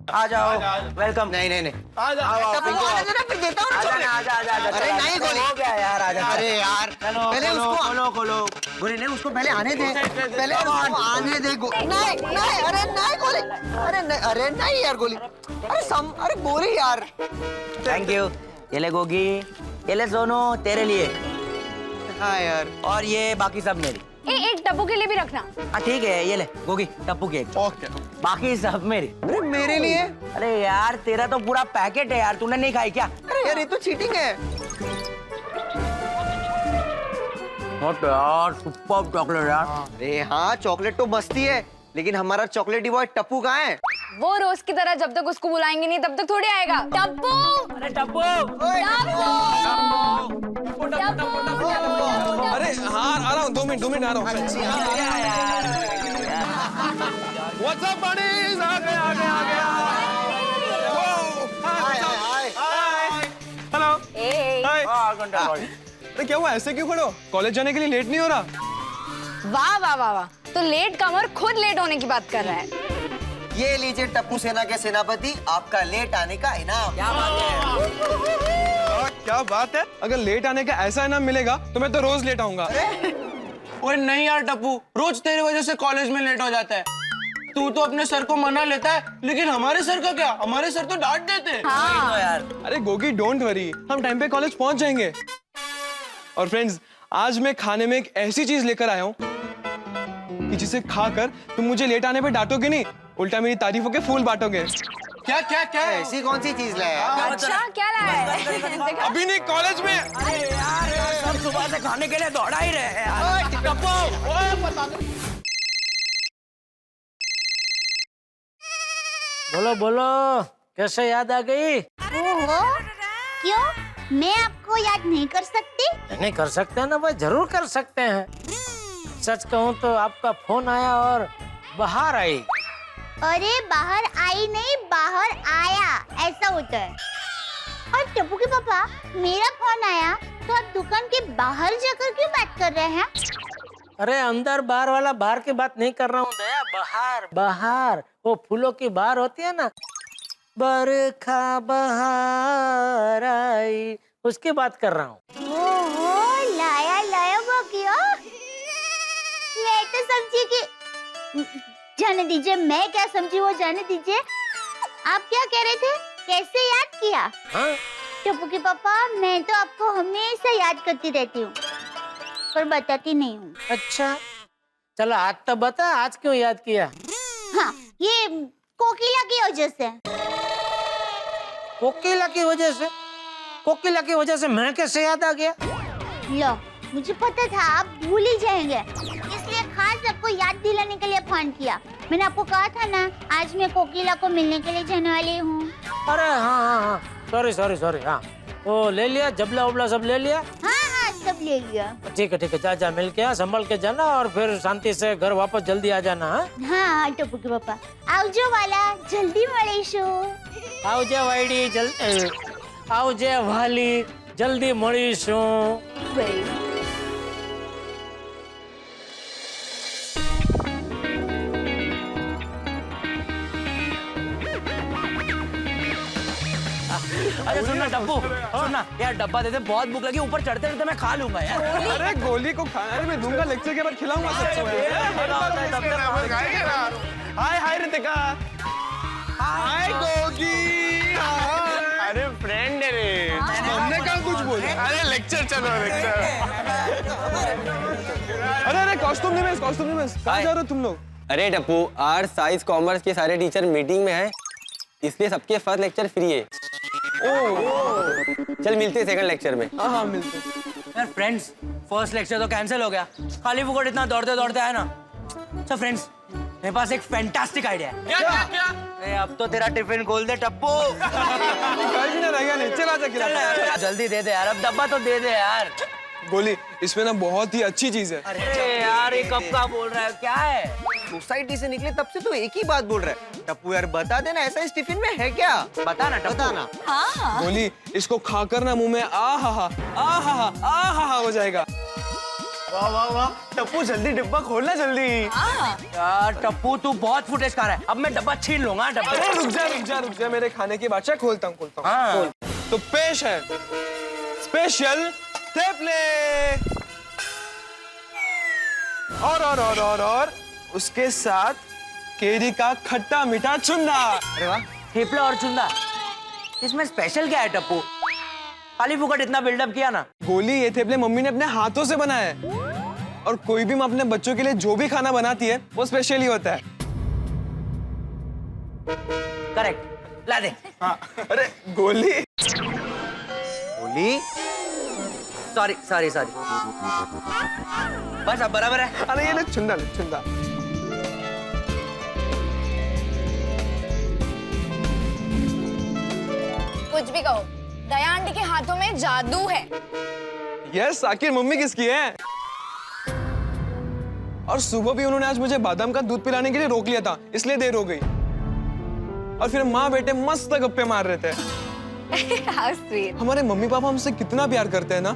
आ जाओ, वेलकम। नहीं आ जाओ पिंकू आने दे, फिर देता हूँ चॉकलेट। अरे नहीं गोली, हो गया यार, आ जा। अरे यार पहले उसको खोलो। गोली नहीं, उसको पहले आने दे, पहले उसको आने दे। नहीं अरे नहीं गोली, अरे नहीं यार गोली, अरे गोली यार। Thank you. ये ले गोगी, ये ले सोनू तेरे लिए। हाँ यार, और ये बाकी सब मेरी। एक टप्पू के लिए भी रखना। हाँ ठीक है, ये ले गोगी टप्पू की एक। ओके। बाकी सब मेरी। अरे मेरे लिए? अरे यार तेरा तो पूरा पैकेट है यार, तूने नहीं खाई क्या? अरे यार ये तो चीटिंग है। यार सुपर चॉकलेट यार। अरे हाँ चॉकलेट तो मस्ती है, लेकिन हमारा चॉकलेटी बॉय टप्पू कहाँ है? वो रोज की तरह जब तक उसको बुलाएंगे नहीं तब तक थोड़ी आएगा। टप्पू, अरे टप्पू, अरे हाँ आ रहा हूँ, 2 मिनट आ रहा हूँ। What's up buddies? आ गया। हेलो। ए अरे क्या हुआ, ऐसे क्यों खड़े हो? कॉलेज जाने के लिए लेट नहीं हो रहा? वाह, तो लेट कम और खुद लेट होने की बात कर रहा है। ये लीजिए टप्पू सेना के सेनापति, आपका लेट आने का इनाम। क्या बात है? क्या बात है? अगर लेट आने का ऐसा इनाम मिलेगा तो मैं तो रोज लेट आऊंगा। ओए नहीं यार टप्पू, रोज तेरी वजह से कॉलेज में लेट हो जाता है। तू तो अपने सर को मना लेता है, लेकिन हमारे सर का क्या? हमारे सर तो डांट देते हैं। हाँ यार। अरे गोगी डोंट वरी, हम टाइम पे कॉलेज पहुंच जाएंगे। और फ्रेंड्स आज मैं खाने में एक ऐसी चीज लेकर आया हूँ कि जिसे खाकर तुम मुझे लेट आने पे डांटोगे नहीं, उल्टा मेरी तारीफों के फूल बांटोगे। क्या क्या क्या ऐसी कौन सी चीज लाया? अच्छा क्या लाया है? अभी नहीं, कॉलेज में। सब सुबह से खाने के लिए दौड़ा ही रहे हैं। बोलो बोलो, कैसे याद आ गई? ओहो, क्यों? मैं आपको याद नहीं कर सकती? नहीं कर सकते हैं ना भाई, जरूर कर सकते हैं। सच कहूँ तो आपका फोन आया और बाहर आई। अरे बाहर आई नहीं, बाहर आया, ऐसा होता है। और टप्पू के पापा, मेरा फोन आया तो आप दुकान के बाहर जाकर क्यों बात कर रहे हैं? अरे अंदर बाहर वाला बाहर की बात नहीं कर रहा हूँ दया, बाहर बाहर, वो फूलों की बाहर होती है ना, बरखा बहार आई, उसकी बात कर रहा हूँ। ओहो, लाया लाया वो क्यों? मैं तो समझी कि, जाने दीजिए, मैं क्या समझी वो जाने दीजिए। आप क्या कह रहे थे? कैसे याद किया? हाँ? टप्पू के पापा, मैं तो आपको हमेशा याद करती रहती हूँ, पर बताती नहीं हूँ। अच्छा, चलो आज तो बता, आज क्यों याद किया? हाँ, ये कोकिला की वजह से। कोकिला की वजह से? कोकिला की वजह से मैं कैसे याद आ गया? लो, मुझे पता था आप भूल ही जाएंगे, इसलिए खास आपको याद दिलाने के लिए फोन किया। मैंने आपको कहा था ना, आज मैं कोकिला को मिलने के लिए जाने वाली हूँ। अरे हाँ हाँ हाँ, सॉरी सॉरी सॉरी, हाँ वो ले लिया, जबला उबला सब ले लिया? हाँ हाँ, सब ले लिया। ठीक है जा जा, मिल के आ, संभल के जाना और फिर शांति से घर वापस जल्दी आ जाना। हाँ हाँ टप्पू के पापा, आओ वाला, जल्दी મળીશું। आवजे वाइडी, आवजे वाली, जल्दी મળીશું। अरे सुनना टप्पू, सुनना यार, डब्बा दे दे, बहुत भूख लगी, ऊपर चढ़ते चढ़ते मैं खा लूंगा यार। अरे गोली को खाना, अरे मैं दूंगा, लेक्चर के बाद खिलाऊंगा सबको। हाय हाय रितिका। हाय गोगी। अरे फ्रेंड है रे, हमने कहाँ कुछ बोला? अरे लेक्चर चलो, लेक्चर। अरे अरे कॉस्ट्यूम नहीं मिस, कॉस्ट्यूम नहीं मिस, कहाँ जा रहे हो तुम लोग? अरे टप्पू, आर्ट्स साइंस कॉमर्स के सारे टीचर मीटिंग में हैं, इसलिए सबके फर्स्ट लेक्चर फ्री है। चल मिलते हैं सेकंड लेक्चर में। हाँ मिलते। यार फ्रेंड्स, फर्स्ट लेक्चर तो कैंसिल हो गया, खाली फुकट इतना दौड़ते दौड़ते आया ना। अच्छा फ्रेंड्स, मेरे पास एक फैंटास्टिक आइडिया है। क्या क्या क्या? अरे अब तो तेरा टिफिन खोल दे टप्पू। कहीं भी ना रह गया, नहीं चला जा खिला। जल्दी दे दे यार, अब डब्बा तो दे दे यार। गोली, इसमें ना बहुत ही अच्छी चीज है। अरे यार, ये कब का बोल रहा है, क्या है? सोसाइटी से निकले तब से तो एक ही बात बोल रहा है। टप्पू यार बता देना, ऐसा इस टिफिन में है क्या? बता ना टप्पू। बता ना। हाँ गोली, इसको खाकर ना मुंह में आ हो जाएगा। वाह वाह वाह, टप्पू जल्दी डिब्बा खोलना जल्दी। यार टप्पू, तू बहुत फुटेज खा रहा है, अब मैं डब्बा छीन लूंगा। डब्बा अरे रुक जा, मेरे खाने की बादशाह, खोलता हूँ। हाँ। तो पेश है स्पेशल थेपले, और उसके साथ केरी का खट्टा मीठा चुन्ना। अरे वाह, थेपला और चुन्ना, इसमें स्पेशल क्या है टप्पू? खाली फुकट इतना बिल्डअप किया ना। गोली, ये थेपले मम्मी ने अपने हाथों से बनाए हैं, और कोई भी माँ अपने बच्चों के लिए जो भी खाना बनाती है वो स्पेशल ही होता है। करेक्ट, ला दे। हाँ। अरे गोली, सॉरी सॉरी सॉरी, बस अब बराबर है। अरे ये ले चुन्ना। कुछ भी कहो, दया आंटी के हाथों में जादू है। यस, आखिर मम्मी किसकी है? और सुबह भी उन्होंने आज मुझे बादाम का दूध पिलाने के लिए रोक लिया था, इसलिए देर हो गई। और फिर माँ बेटे मस्त गप्पे मार रहे थे। How sweet. हमारे मम्मी पापा हमसे कितना प्यार करते हैं ना।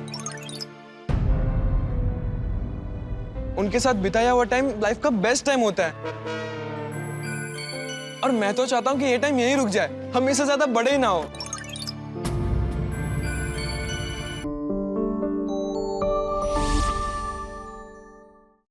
उनके साथ बिताया हुआ टाइम लाइफ का बेस्ट टाइम होता है, और मैं तो चाहता हूँ कि ये टाइम यहीं रुक जाए, हम इससे ज्यादा बड़े ही ना हो।